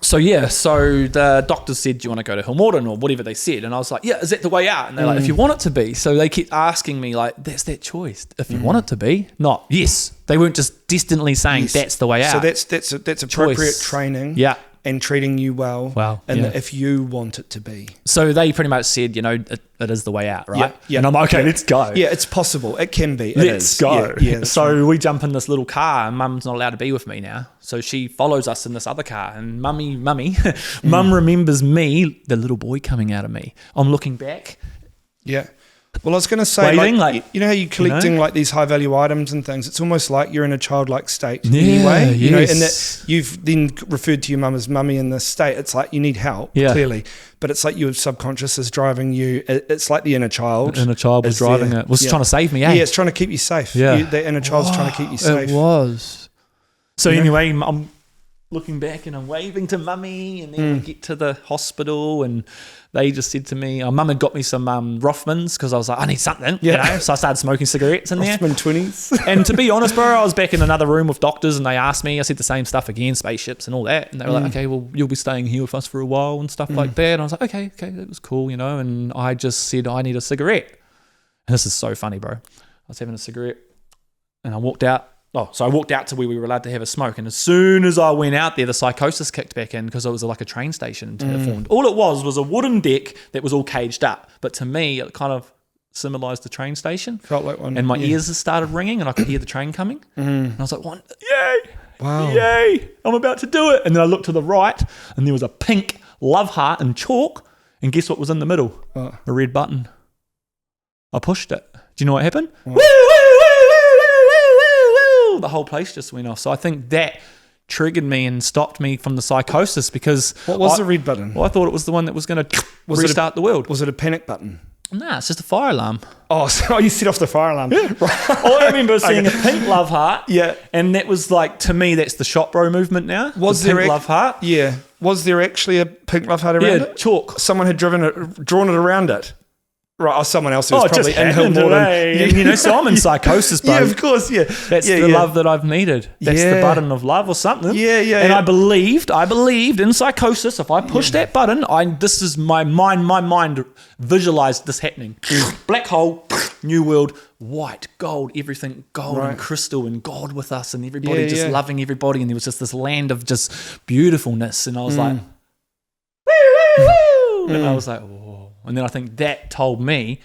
so the doctors said, do you want to go to Hillmorden or whatever they said? And I was like, yeah, is that the way out? And they're like, if you want it to be. So they kept asking me like, that's that choice. If you want it to be, not yes. They weren't just distantly saying that's the way out. So that's appropriate training. Yeah. And treating you well. And if you want it to be. So they pretty much said, you know, it is the way out, right? Yeah. And I'm like, okay, let's go. Yeah, it's possible. It can be. Let's go. Yeah, so we jump in this little car, and Mum's not allowed to be with me now. So she follows us in this other car, and Mum remembers me, the little boy coming out of me. I'm looking back. Yeah. Well, I was going to say, like, you know how you're collecting like these high value items and things? It's almost like you're in a childlike state anyway. You know, and that you've then referred to your mum as mummy in this state. It's like you need help, clearly. But it's like your subconscious is driving you. It's like the inner child. The inner child was driving it. Was trying to save me, eh? Yeah, it's trying to keep you safe. Yeah. The inner child's trying to keep you safe. It was. So anyway, I'm looking back and I'm waving to mummy, and then we get to the hospital, and they just said to me, mum had got me some Rothmans because I was like, I need something, you know? So I started smoking cigarettes in there. Rothman 20s. And to be honest, bro, I was back in another room with doctors, and they asked me, I said the same stuff again, spaceships and all that. And they were like, okay, well, you'll be staying here with us for a while and stuff like that. And I was like, okay, that was cool, you know? And I just said, I need a cigarette. And this is so funny, bro. I was having a cigarette and I walked out. I walked out to where we were allowed to have a smoke, and as soon as I went out there, the psychosis kicked back in because it was like a train station formed. All it was a wooden deck that was all caged up, but to me, it kind of symbolised the train station. Felt like one. And my ears started ringing, and I could hear the train coming. And I was like, yay! Wow! Yay! I'm about to do it. And then I looked to the right, and there was a pink love heart in chalk, and guess what was in the middle? A red button. I pushed it. Do you know what happened? The whole place just went off. So I think that triggered me and stopped me from the psychosis, because what was the red button? Well, I thought it was the one that was going to restart the world. Was it a panic button? Nah, it's just a fire alarm. Oh, so you set off the fire alarm. Yeah. Right. I remember seeing a pink love heart. Yeah. And that was like, to me, that's the shop bro movement now. Was there pink love heart? Yeah. Was there actually a pink love heart around it? Chalk. Someone had drawn it around it. Right, or someone else who's probably in Hillmorton. Yeah. So I'm in psychosis, bro. Yeah, of course, yeah. That's the love that I've needed. That's the button of love or something. And I believed in psychosis, if I push that button, this is my mind visualized this happening. Black hole, new world, white, gold, everything gold and crystal and God with us and everybody just loving everybody. And there was just this land of just beautifulness. And I was like, woo, woo, woo. And I was like, whoa. And then I think that told me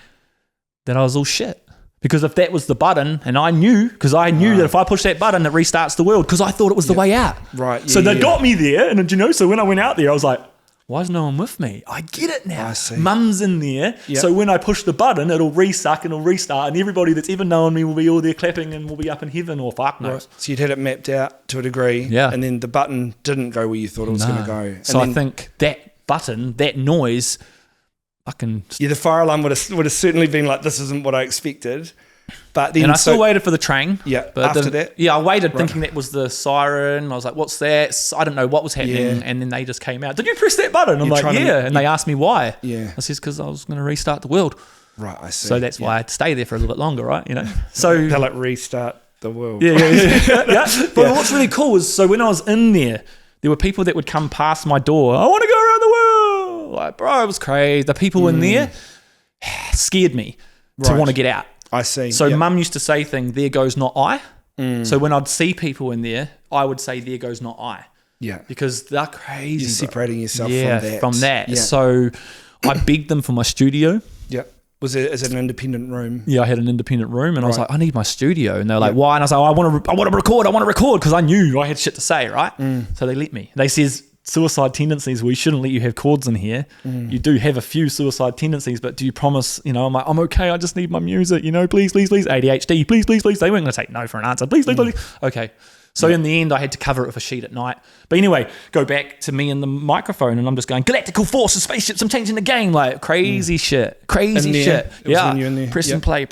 that I was all shit. Because if that was the button, and I knew that if I push that button, it restarts the world, because I thought it was the way out. Right. So they got me there, and so when I went out there, I was like, why is no one with me? I get it now. I see. Mum's in there. Yep. So when I push the button, it'll resuck and it'll restart, and everybody that's ever known me will be all there clapping and will be up in heaven, or fuck knows. Right. So you'd had it mapped out to a degree, and then the button didn't go where you thought it was going to go. And so I think that button, that noise, the fire alarm would have certainly been like, this isn't what I expected. But then, and I still waited for the train. Yeah, but after that? Yeah, I waited thinking that was the siren. I was like, what's that? I don't know what was happening. And then they just came out. Did you press that button? I'm like, and they asked me why. Yeah. I said, because I was going to restart the world. Right, I see. So that's why I had to stay there for a little bit longer, right? So they're like, restart the world. Yeah. But what's really cool is, so when I was in there were people that would come past my door. I want to go around the world. Like, bro, it was crazy. The people in there scared me to want to get out. I see. So Mum used to say things, there goes not I. So when I'd see people in there, I would say, there goes not I. Yeah. Because they're crazy. You're separating yourself from that. Yeah. So I begged them for my studio. Yeah. Is it an independent room? Yeah, I had an independent room, and I was like, I need my studio. And they were like, why? And I was like, I want to record, because I knew I had shit to say, right? So they let me. They says, suicide tendencies, we shouldn't let you have chords in here. You do have a few suicide tendencies, but do you promise, I'm like, I'm okay, I just need my music, please, ADHD, please. They weren't going to take no for an answer. Please. Okay. So in the end, I had to cover it with a sheet at night. But anyway, go back to me and the microphone, and I'm just going, galactical forces, spaceships, I'm changing the game, like crazy shit. Yeah. Pressing play.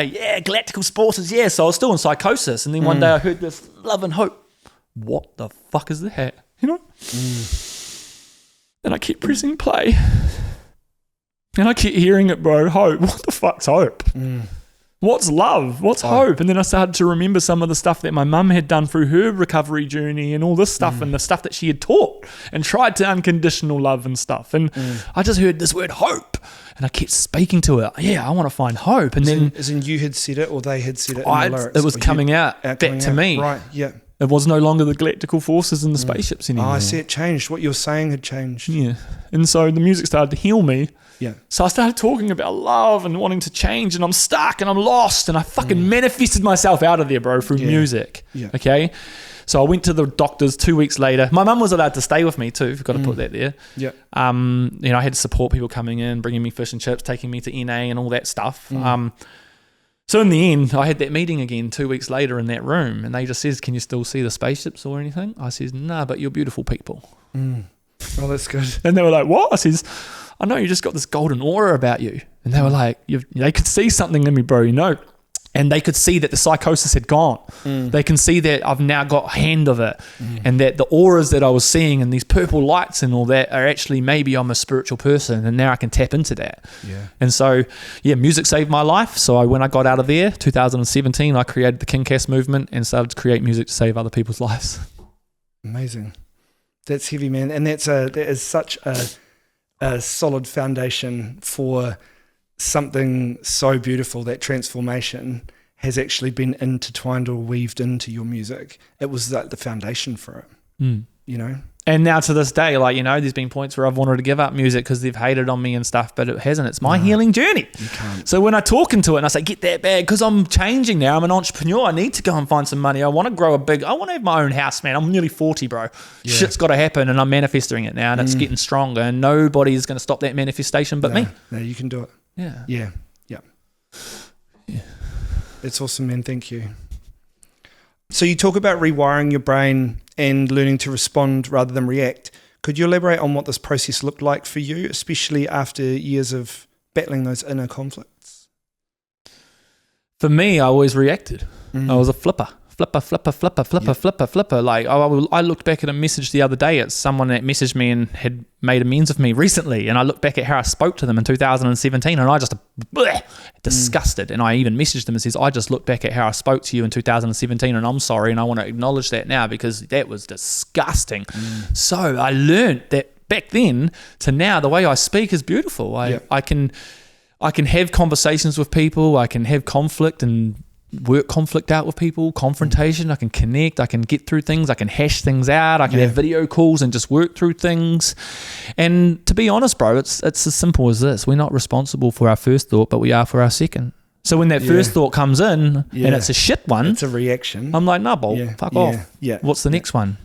Yeah, galactical forces, yeah. So I was still in psychosis. And then one day I heard this love and hope. What the fuck is that? And I kept pressing play. And I kept hearing it, bro. Hope. What the fuck's hope? What's love? What's hope? And then I started to remember some of the stuff that my mum had done through her recovery journey and all this stuff and the stuff that she had taught and tried to unconditional love and stuff. And I just heard this word hope, and I kept speaking to it. Yeah, I want to find hope. And then as in you had said it, or they had said it in the lyrics? It was coming out back to me. Right, yeah. It was no longer the galactical forces and the spaceships anymore. Oh, I see, it changed. What you were saying had changed. Yeah. And so the music started to heal me. Yeah. So I started talking about love and wanting to change, and I'm stuck and I'm lost, and I fucking manifested myself out of there, bro, through music. Yeah. Okay. So I went to the doctors 2 weeks later. My mum was allowed to stay with me too. I've got to put that there. Yeah. I had to support people coming in, bringing me fish and chips, taking me to NA and all that stuff. So in the end, I had that meeting again 2 weeks later in that room, and they just says, can you still see the spaceships or anything? I says, nah, but you're beautiful people. Oh, that's good. And they were like, what? I says, I know you just got this golden aura about you. And they were like, they could see something in me, bro, And they could see that the psychosis had gone. They can see that I've now got a hand of it, and that the auras that I was seeing and these purple lights and all that are actually, maybe I'm a spiritual person, and now I can tap into that. Yeah. And so, music saved my life. So when I got out of there, 2017, I created the King Cass movement and started to create music to save other people's lives. Amazing. That's heavy, man. And that is such a solid foundation for something so beautiful. That transformation has actually been intertwined or weaved into your music. It was like the foundation for it, And now to this day, there's been points where I've wanted to give up music because they've hated on me and stuff, but it hasn't. It's my healing journey. You can't. So when I talk into it and I say, get that bag, because I'm changing now. I'm an entrepreneur. I need to go and find some money. I want to I want to have my own house, man. I'm nearly 40, bro. Yeah. Shit's got to happen, and I'm manifesting it now, and it's getting stronger, and nobody's going to stop that manifestation but me. No, you can do it. Yeah. It's awesome, man. Thank you. So you talk about rewiring your brain and learning to respond rather than react. Could you elaborate on what this process looked like for you, especially after years of battling those inner conflicts? For me, I always reacted. I was a flipper. flipper. Like I looked back at a message the other day at someone that messaged me and had made amends with me recently, and I looked back at how I spoke to them in 2017, and I just disgusted. And I even messaged them and says, I just looked back at how I spoke to you in 2017, and I'm sorry, and I want to acknowledge that now because that was disgusting. So I learned that back then to now, the way I speak is beautiful. I can have conversations with people. I can have conflict and work conflict out with people, confrontation. I can connect. I can get through things. I can hash things out. I can have video calls and just work through things. And to be honest, bro, it's as simple as this. We're not responsible for our first thought, but we are for our second. So when that first thought comes in and it's a shit one, it's a reaction. I'm like, nah, fuck off. Yeah. What's the next one?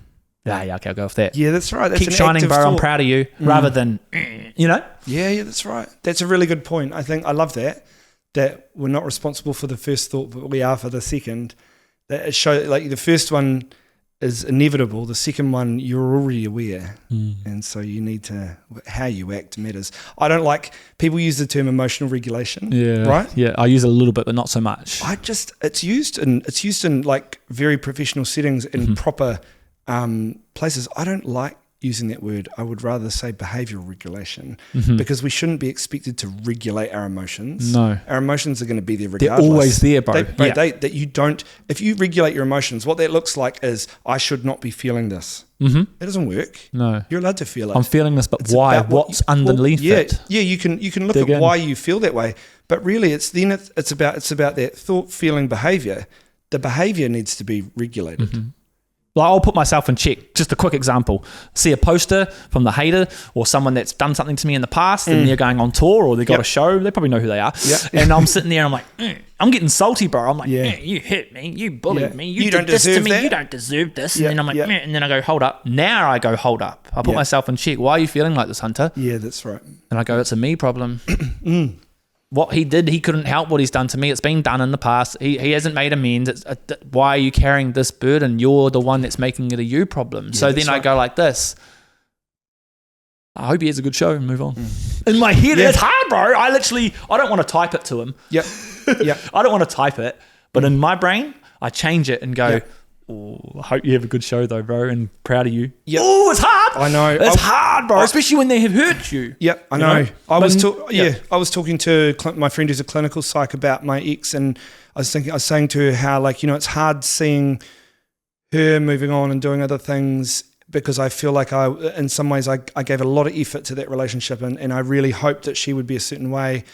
Yeah, okay, I'll go with that. Yeah, that's right. That's Keep shining, bro. I'm proud of you. Rather than, Yeah, that's right. That's a really good point. I think I love that we're not responsible for the first thought, but we are for the second. That it shows, like, the first one is inevitable. The second one, you're already aware. And so you need to, how you act matters. I don't like, people use the term emotional regulation. Yeah. Right? Yeah, I use it a little bit, but not so much. It's used in like very professional settings in proper places. I don't like using that word. I would rather say behavioral regulation because we shouldn't be expected to regulate our emotions. No. Our emotions are going to be there regardless. They're always there, bro. That you don't, if you regulate your emotions, what that looks like is, I should not be feeling this. It doesn't work. No. You're allowed to feel it. I'm feeling this, but it's why? What's underneath it? Yeah, you can look at why you feel that way, but really it's about that thought, feeling, behavior. The behavior needs to be regulated. Like, I'll put myself in check. Just a quick example. See a poster from the hater or someone that's done something to me in the past and they're going on tour or they got a show. They probably know who they are. And I'm sitting there and I'm like, I'm getting salty, bro. I'm like, you hit me. You bullied me. You did this to me. That. You don't deserve this. And then I'm like, and then I go, hold up. Now I go, hold up. I put myself in check. Why are you feeling like this, Hunter? Yeah, that's right. And I go, it's a me problem. What he did, he couldn't help what he's done to me. It's been done in the past. He hasn't made amends. Why are you carrying this burden? You're the one that's making it a you problem. So then I go like this. I hope he has a good show and move on. In my head, it's hard, bro. I don't want to type it to him. I don't want to type it. But in my brain, I change it and go, I hope you have a good show though, bro, and proud of you. Oh, it's hard. I know. It's hard, bro, especially when they have hurt you. Yep, I know. I was talking to my friend who's a clinical psych about my ex, and I was saying to her how, like, it's hard seeing her moving on and doing other things because I feel like in some ways I gave a lot of effort to that relationship, and I really hoped that she would be a certain way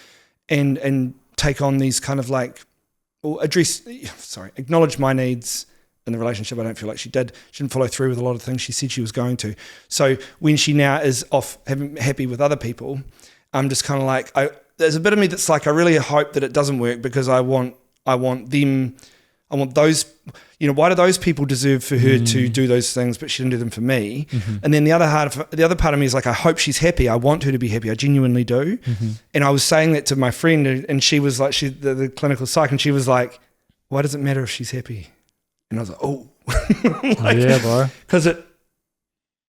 and take on these kind of like, or acknowledge my needs in the relationship. I don't feel like she did. She didn't follow through with a lot of things she said she was going to. So when she now is off happy with other people, I'm just kind of like, there's a bit of me that's like, I really hope that it doesn't work because I want those, why do those people deserve for her to do those things, but she didn't do them for me? And then the other part of me is like, I hope she's happy. I want her to be happy. I genuinely do. And I was saying that to my friend, and she was like, the clinical psych, and she was like, why does it matter if she's happy? And I was like, bro. Because it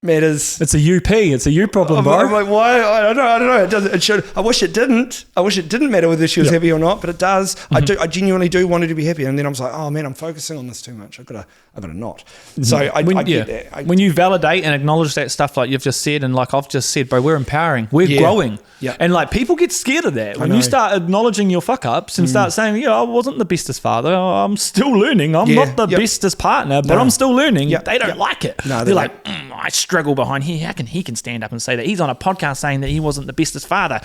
matters. It's a UP. It's a you problem, bro. I'm like, why? I don't know. It doesn't. It should. I wish it didn't. I wish it didn't matter whether she was happy or not, but it does. I genuinely do want her to be happy. And then I was like, oh man, I'm focusing on this too much. I've got to not. So I get that. When you validate and acknowledge that stuff, like you've just said, and like I've just said, bro, we're empowering. We're growing. Yeah. And like people get scared of that. When you start acknowledging your fuck ups and start saying, I wasn't the bestest father. I'm still learning. I'm not the bestest partner, but I'm still learning. They don't like it. No, they're like, I struggle behind here. How can he stand up and say that? He's on a podcast saying that he wasn't the bestest father.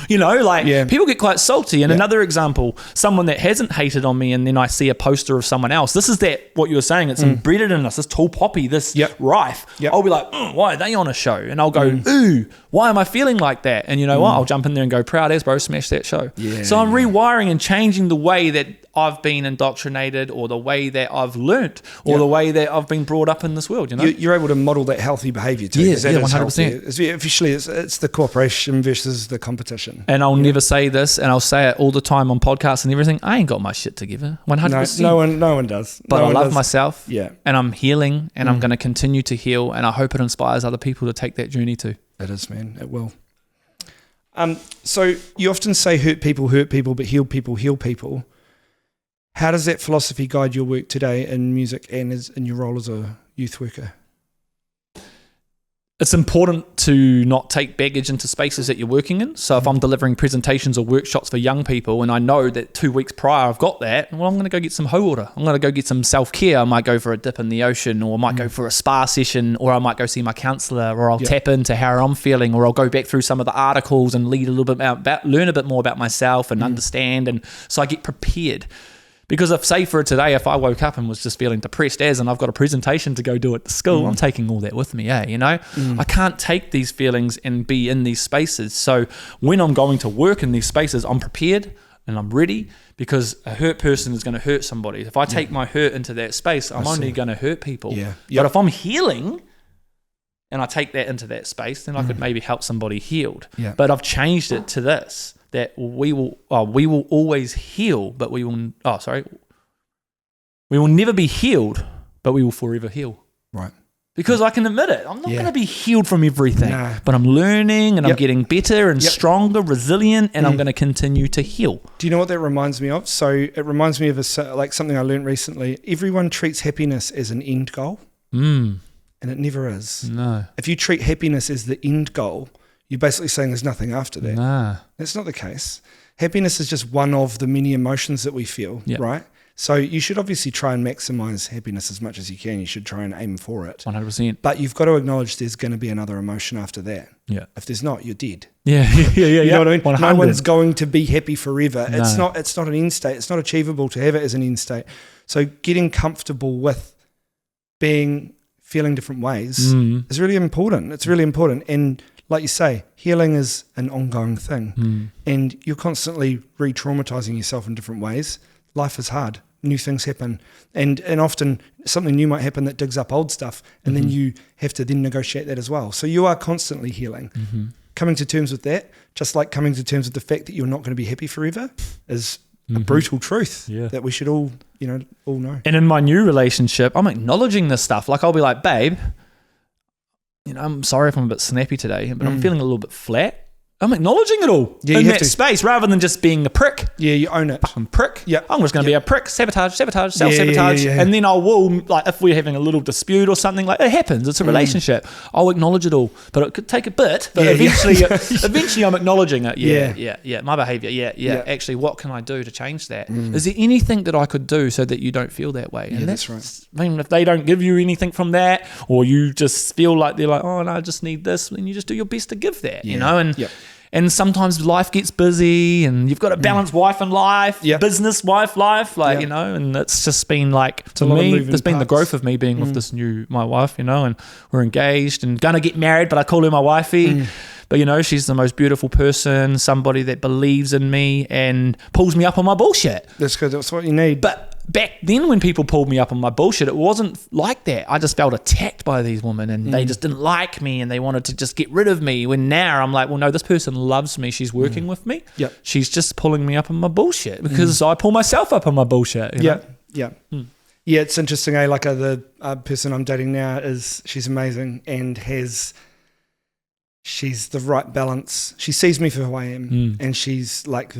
People get quite salty. And another example, someone that hasn't hated on me and then I see a poster of someone else. This is what you were saying. It's embedded in us, this tall poppy, this rife. I'll be like, why are they on a show? And I'll go, ooh, why am I feeling like that? And you know what? I'll jump in there and go, proud as, bro, smash that show. So I'm rewiring and changing the way that I've been indoctrinated or the way that I've learnt or the way that I've been brought up in this world, You're able to model that healthy behaviour too. 100%. Officially, it's the cooperation versus the competition. And I'll never say this, and I'll say it all the time on podcasts and everything, I ain't got my shit together, 100%. No one does. But I love myself, and I'm healing, and I'm going to continue to heal, and I hope it inspires other people to take that journey too. It is, man. It will. So you often say hurt people, but heal people, heal people. How does that philosophy guide your work today in music and in your role as a youth worker? It's important to not take baggage into spaces that you're working in. So if I'm delivering presentations or workshops for young people and I know that 2 weeks prior I've got that, well, I'm going to go get some hoe water. I'm going to go get some self-care. I might go for a dip in the ocean, or I might go for a spa session, or I might go see my counsellor, or I'll tap into how I'm feeling, or I'll go back through some of the articles and learn a bit more about myself and understand. And so I get prepared. Because if I woke up and was just feeling depressed and I've got a presentation to go do at the school, I'm taking all that with me, I can't take these feelings and be in these spaces. So when I'm going to work in these spaces, I'm prepared and I'm ready, because a hurt person is going to hurt somebody. If I take my hurt into that space, I'm only going to hurt people. Yeah. But if I'm healing and I take that into that space, then I could maybe help somebody healed. Yeah. But I've changed it to this, that we will always heal, but we will never be healed, but we will forever heal. Right. Because I can admit it, I'm not going to be healed from everything, but I'm learning and I'm getting better and stronger, resilient, and I'm going to continue to heal. Do you know what that reminds me of? So it reminds me of something I learned recently. Everyone treats happiness as an end goal, and it never is. No. If you treat happiness as the end goal, you're basically saying there's nothing after that. Nah. That's not the case. Happiness is just one of the many emotions that we feel, right? So you should obviously try and maximize happiness as much as you can. You should try and aim for it. 100%. But you've got to acknowledge there's going to be another emotion after that. Yeah. If there's not, you're dead. Yeah. You know what I mean? 100. No one's going to be happy forever. No. It's not an end state. It's not achievable to have it as an end state. So getting comfortable with feeling different ways is really important. It's really important. And like you say, healing is an ongoing thing, and you're constantly re-traumatizing yourself in different ways. Life is hard. New things happen, and often something new might happen that digs up old stuff, and then you have to then negotiate that as well. So you are constantly healing. Coming to terms with that, just like coming to terms with the fact that you're not going to be happy forever, is a brutal truth that we should all know. And in my new relationship, I'm acknowledging this stuff. Like, I'll be like, babe, I'm sorry if I'm a bit snappy today, but I'm feeling a little bit flat. I'm acknowledging it all in that space, rather than just being a prick. Yeah, you own it. I'm prick. Yeah, I'm just going to be a prick. Sabotage, self-sabotage. And then I will, like, if we're having a little dispute or something, like, it happens. It's a relationship. I'll acknowledge it all. But it could take a bit. But eventually I'm acknowledging it. Yeah. My behavior. Yeah. Actually, what can I do to change that? Is there anything that I could do so that you don't feel that way? And that's right. I mean, if they don't give you anything from that, or you just feel like they're like, oh, no, I just need this, then you just do your best to give that, And sometimes life gets busy, and you've got to balance wife and life, business, life, and it's just been like, for me, there's been the growth of me being with my wife, and we're engaged and going to get married, but I call her my wifey. But, she's the most beautiful person, somebody that believes in me and pulls me up on my bullshit. That's good. That's what you need. But back then, when people pulled me up on my bullshit, it wasn't like that. I just felt attacked by these women, and they just didn't like me, and they wanted to just get rid of me. When now I'm like, well, no, this person loves me. She's working with me. Yep. She's just pulling me up on my bullshit because I pull myself up on my bullshit. Yeah. Yeah, it's interesting. Like the person I'm dating now she's amazing and she's the right balance. She sees me for who I am, and she's like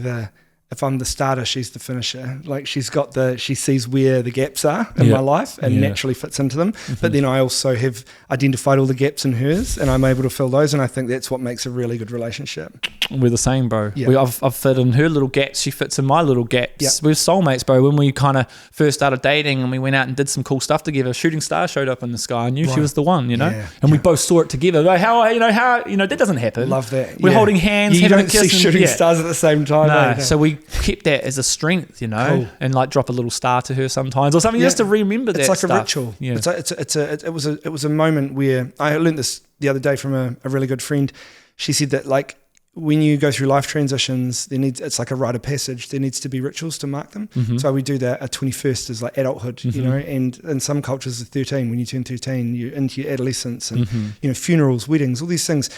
if I'm the starter, she's the finisher. Like she sees where the gaps are in my life and naturally fits into them. But then I also have identified all the gaps in hers, and I'm able to fill those. And I think that's what makes a really good relationship. We're the same, bro. Yeah. I've fit in her little gaps. She fits in my little gaps. Yeah. We're soulmates, bro. When we kind of first started dating and we went out and did some cool stuff together, a shooting star showed up in the sky. I knew she was the one, and we both saw it together. Like how that doesn't happen. Love that. We're holding hands. You don't see shooting stars at the same time. No. So we kept that as a strength, cool. And like drop a little star to her sometimes or something just to remember that. It's like stuff. a ritual. Yeah. It was a moment where I learned this the other day from a really good friend. She said that like when you go through life transitions, it's like a rite of passage. There needs to be rituals to mark them. So we do that. A 21st is like adulthood, and in some cultures, 13. When you turn 13, you're into your adolescence, and funerals, weddings, all these things.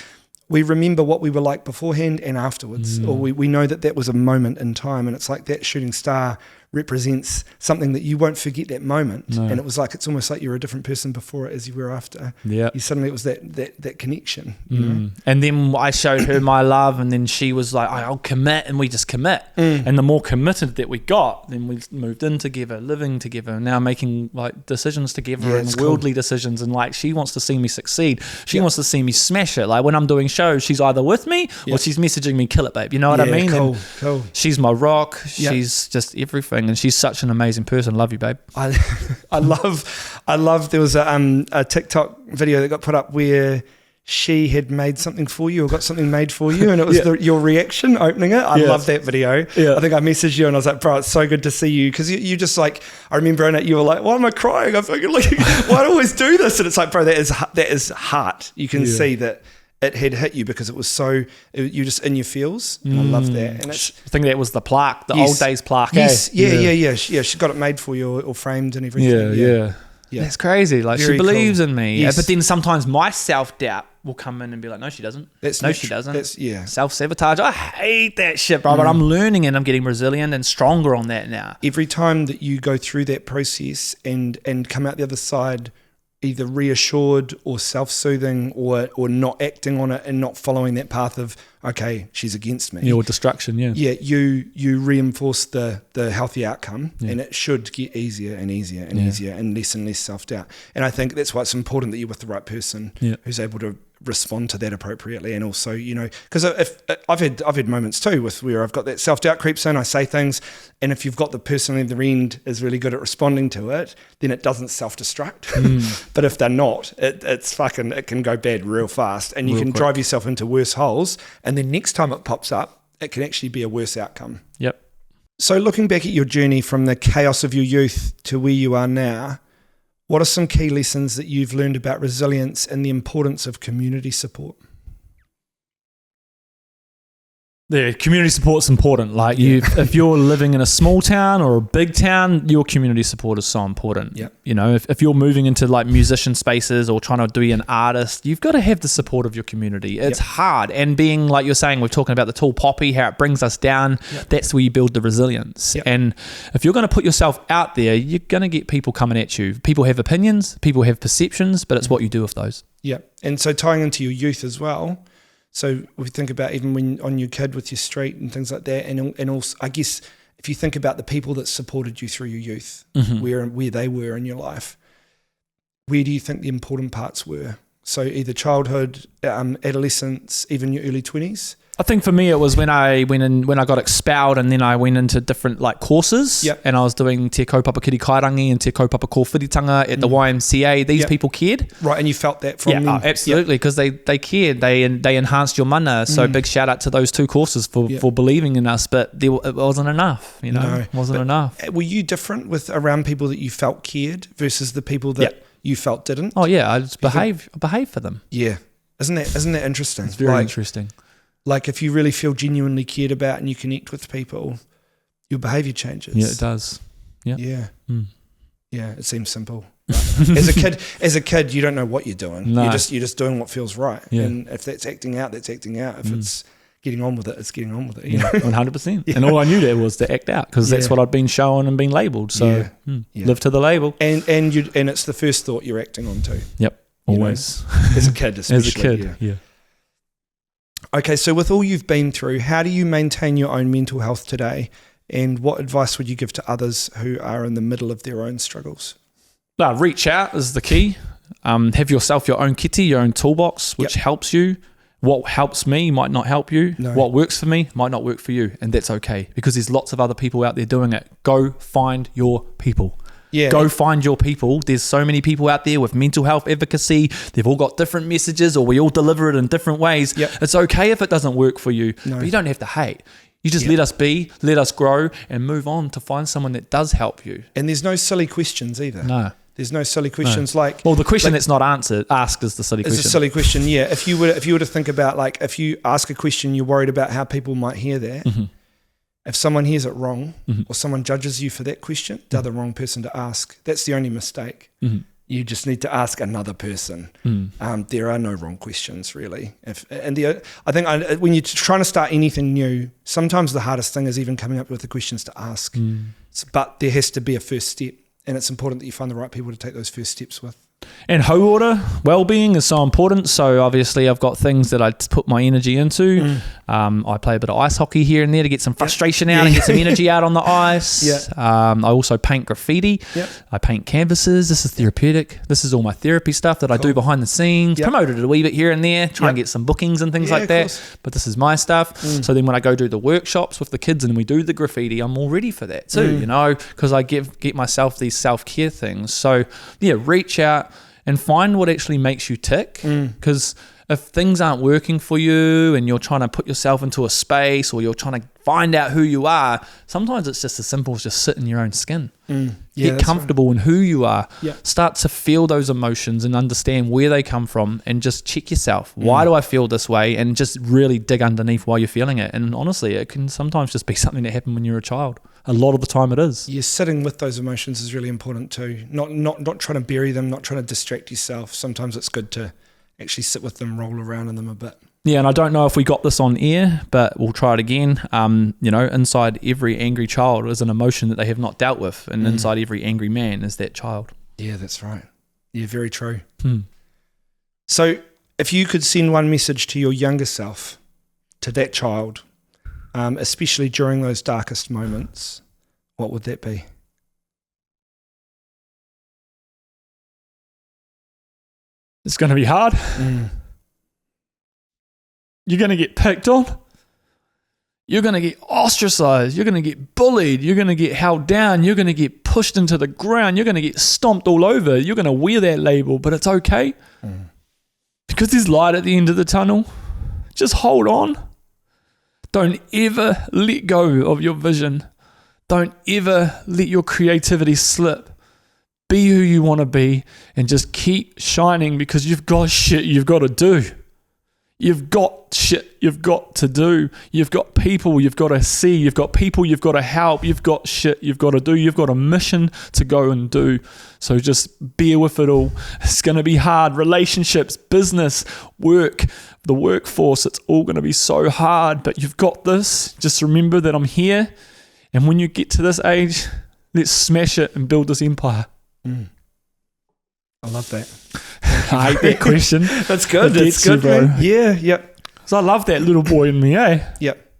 We remember what we were like beforehand and afterwards, or we know that was a moment in time, and it's like that shooting star represents something that you won't forget that moment. No. And it was like, it's almost like you're a different person before it as you were after. Yeah. You suddenly, it was that connection. You know? And then I showed her my love, and then she was like, I'll commit, and we just commit. And the more committed that we got, then we moved in together, living together, now making like decisions together and worldly decisions. And like, she wants to see me succeed. She wants to see me smash it. Like when I'm doing shows, she's either with me or she's messaging me, kill it, babe. You know what I mean? Cool. She's my rock. She's just everything. And she's such an amazing person. Love you, babe. I love there was a TikTok video that got put up where she had made something for you or got something made for you, and it was your reaction opening it. I love that video. I think I messaged you and I was like, bro, it's so good to see you, because you just like, I remember in it you were like, why am I crying? I'm fucking like, why do I always do this? And it's like, bro, that is heart. You can see that it had hit you because it was so, you just in your feels. And I love that. And I think that was the plaque, the old days plaque. Yes, yeah. She got it made for you or framed and everything. Yeah. That's crazy. Like, very she believes in me. Yes. But then sometimes my self-doubt will come in and be like, no, she doesn't. She doesn't. Self-sabotage. I hate that shit, bro. But I'm learning and I'm getting resilient and stronger on that now. Every time that you go through that process and come out the other side either reassured or self-soothing or not acting on it and not following that path of, okay, she's against me. Or destruction, you reinforce the healthy outcome, and it should get easier and easier and easier and less self-doubt. And I think that's why it's important that you're with the right person who's able to respond to that appropriately. And also, you know, because if I've had moments too with where I've got that self-doubt creeps in, I say things, and if you've got the person at the end is really good at responding to it, then it doesn't self-destruct. But if they're not, it can go bad real fast, and you can drive yourself into worse holes, and then next time it pops up, it can actually be a worse outcome. Yep. So looking back at your journey from the chaos of your youth to where you are now, what are some key lessons that you've learned about resilience and the importance of community support? Yeah, community support's important. Like if you're living in a small town or a big town, your community support is so important. Yeah. You know, if you're moving into like musician spaces or trying to be an artist, you've got to have the support of your community. It's hard. And being like you're saying, we're talking about the tall poppy, how it brings us down. That's where you build the resilience. And if you're going to put yourself out there, you're going to get people coming at you. People have opinions, people have perceptions, but it's what you do with those. Yeah. And so tying into your youth as well. So we think about even when on your kid with your street and things like that, and also I guess if you think about the people that supported you through your youth, where they were in your life, where do you think the important parts were? So either childhood, adolescence, even your early 20s? I think for me it was when I got expelled, and then I went into different like courses, and I was doing Te Kaupapa Kiri Kairangi and Te Kaupapa Kōwhiritanga at the YMCA. These people cared. Right, and you felt that from them? Absolutely, because they cared. They enhanced your mana. So big shout out to those two courses for believing in us, but it wasn't enough, you know. No, it wasn't enough. Were you different with around people that you felt cared versus the people that you felt didn't? Oh yeah, I just behave for them. Yeah. Isn't that interesting? It's very interesting. Like if you really feel genuinely cared about and you connect with people, your behaviour changes. Yeah, it does. Yeah. Yeah. Yeah, it seems simple. As a kid, you don't know what you're doing. No. You're just doing what feels right. Yeah. And if that's acting out, that's acting out. If it's getting on with it, it's getting on with it. You know? 100%. Yeah. And all I knew there was to act out, because that's what I'd been shown and been labelled. So live to the label. And it's the first thought you're acting on too. Yep. Always. You know? As a kid, especially. As a kid, yeah. Okay, so with all you've been through, how do you maintain your own mental health today? And what advice would you give to others who are in the middle of their own struggles? Reach out is the key. Have yourself your own kitty, your own toolbox, which helps you. What helps me might not help you. No. What works for me might not work for you. And that's okay, because there's lots of other people out there doing it. Go find your people. Yeah. Go find your people. There's so many people out there with mental health advocacy. They've all got different messages, or we all deliver it in different ways. Yep. It's okay if it doesn't work for you, but you don't have to hate. You just let us be, let us grow, and move on to find someone that does help you. And there's no silly questions either. No. There's no silly questions like... Well, the question that's not asked is the silly question. It's a silly question, yeah. If you were to think about, like, if you ask a question, you're worried about how people might hear that. Mm-hmm. If someone hears it wrong, or someone judges you for that question, they're the wrong person to ask. That's the only mistake. Mm-hmm. You just need to ask another person. There are no wrong questions, really. I think when you're trying to start anything new, sometimes the hardest thing is even coming up with the questions to ask. But there has to be a first step, and it's important that you find the right people to take those first steps with. And order, well-being is so important. So obviously I've got things that I put my energy into. I play a bit of ice hockey here and there to get some frustration out and get some energy out on the ice. I also paint graffiti. I paint canvases. This is therapeutic. This is all my therapy stuff that I do behind the scenes. Promoted it a wee bit here and there, try and get some bookings and things like that. But this is my stuff. So then when I go do the workshops with the kids and we do the graffiti, I'm all ready for that too, you know, because I get myself these self-care things. So yeah, reach out and find what actually makes you tick, because if things aren't working for you and you're trying to put yourself into a space or you're trying to find out who you are, sometimes it's just as simple as just sit in your own skin. Get comfortable in who you are. Start to feel those emotions and understand where they come from, and just check yourself. Why do I feel this way? And just really dig underneath why you're feeling it. And honestly, it can sometimes just be something that happened when you were a child. A lot of the time it is. Yeah, sitting with those emotions is really important too. Not trying to bury them, not trying to distract yourself. Sometimes it's good to actually sit with them, roll around in them a bit. Yeah, and I don't know if we got this on air, but we'll try it again. You know, inside every angry child is an emotion that they have not dealt with, and inside every angry man is that child. Yeah, that's right. Yeah, very true. So if you could send one message to your younger self, to that child, especially during those darkest moments, what would that be? It's going to be hard. You're going to get picked on. You're going to get ostracized. You're going to get bullied. You're going to get held down. You're going to get pushed into the ground. You're going to get stomped all over. You're going to wear that label, but it's okay because there's light at the end of the tunnel. Just hold on. Don't ever let go of your vision. Don't ever let your creativity slip. Be who you want to be and just keep shining, because you've got shit you've got to do. You've got shit you've got to do. You've got people you've got to see. You've got people you've got to help. You've got shit you've got to do. You've got a mission to go and do. So just bear with it all. It's going to be hard. Relationships, business, work, the workforce, it's all going to be so hard, but you've got this. Just remember that I'm here. And when you get to this age, let's smash it and build this empire. I love that. I hate that question. That's good. That's good, bro. Man. Yeah, yep. So I love that little boy in me, eh? Yep.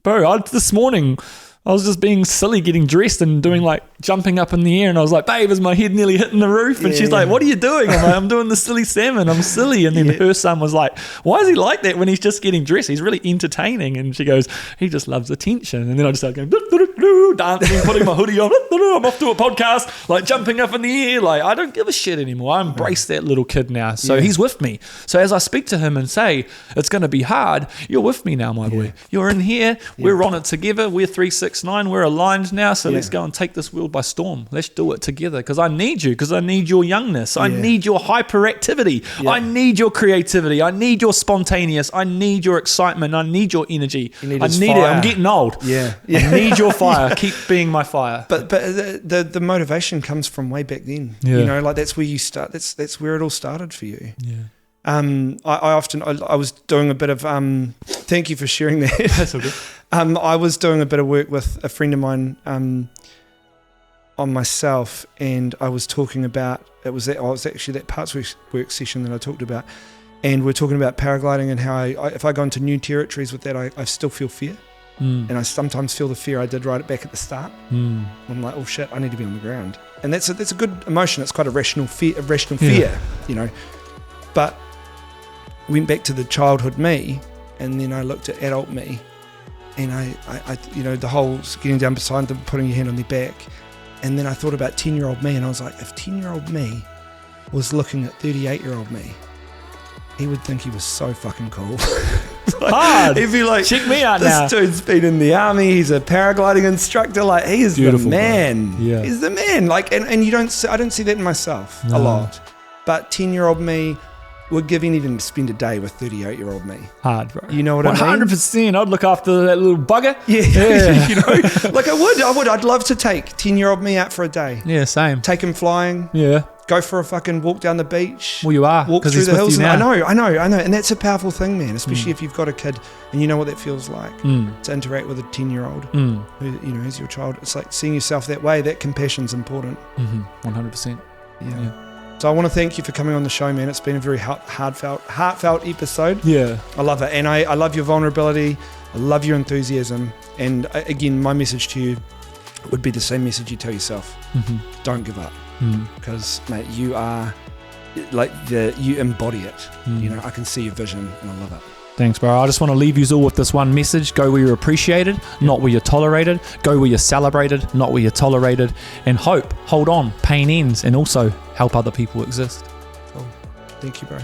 Bro, this morning, I was just being silly, getting dressed and doing like jumping up in the air, and I was like, babe, is my head nearly hitting the roof? And she's like, what are you doing? I'm like, I'm doing the silly salmon. I'm silly. And then her son was like, why is he like that when he's just getting dressed? He's really entertaining. And she goes, he just loves attention. And then I just started going, dancing, putting my hoodie on. I'm off to a podcast, like jumping up in the air. Like, I don't give a shit anymore. I embrace that little kid now. So he's with me. So as I speak to him and say, it's going to be hard, you're with me now, my boy. You're in here. We're on it together. We're 369. We're aligned now. So let's go and take this world by storm. Let's do it together, because I need you, because I need your youngness. I need your hyperactivity. I need your creativity. I need your spontaneous. I need your excitement. I need your energy. I need it. I'm getting old. I need your fire. Keep being my fire. But the motivation comes from way back then. You know, like that's where you start. That's where it all started for you. I was doing a bit of thank you for sharing that. That's all good. I was doing a bit of work with a friend of mine on myself, and I was talking about it was actually that parts work session that I talked about, and we're talking about paragliding and how if I go into new territories with that, I still feel fear. And I sometimes feel the fear I did right back at the start. I'm like, oh shit, I need to be on the ground. And that's a good emotion. It's quite a rational fear, you know. But went back to the childhood me, and then I looked at adult me, and I you know, the whole getting down beside them, putting your hand on their back, and then I thought about 10-year-old me, and I was like, if 10-year-old me was looking at 38-year-old me, he would think he was so fucking cool. Like, hard. He'd be like, check me out this now. This dude's been in the army. He's a paragliding instructor. Like, he is beautiful, the man. Bro. Yeah. He's the man. Like, and I don't see that in myself a lot. But 10-year-old me would give anything to spend a day with 38-year-old me. Hard, bro. You know what I mean? 100%. I'd look after that little bugger. Yeah. You know, like I would. I'd love to take 10-year-old me out for a day. Yeah, same. Take him flying. Yeah. Go for a fucking walk down the beach. Well, you are. Walk through the hills. I know. And that's a powerful thing, man, especially if you've got a kid and you know what that feels like to interact with a 10-year-old who, who's your child. It's like seeing yourself that way. That compassion's important. 100%. Yeah. So I want to thank you for coming on the show, man. It's been a very heartfelt episode. Yeah. I love it. And I love your vulnerability. I love your enthusiasm. And again, my message to you would be the same message you tell yourself. Don't give up. Because, mate, you are like you embody it. You know, I can see your vision and I love it. Thanks, bro. I just want to leave you all with this one message. Go where you're appreciated, not where you're tolerated. Go where you're celebrated, not where you're tolerated. And hope, hold on, pain ends, and also help other people exist. Cool. Thank you, bro.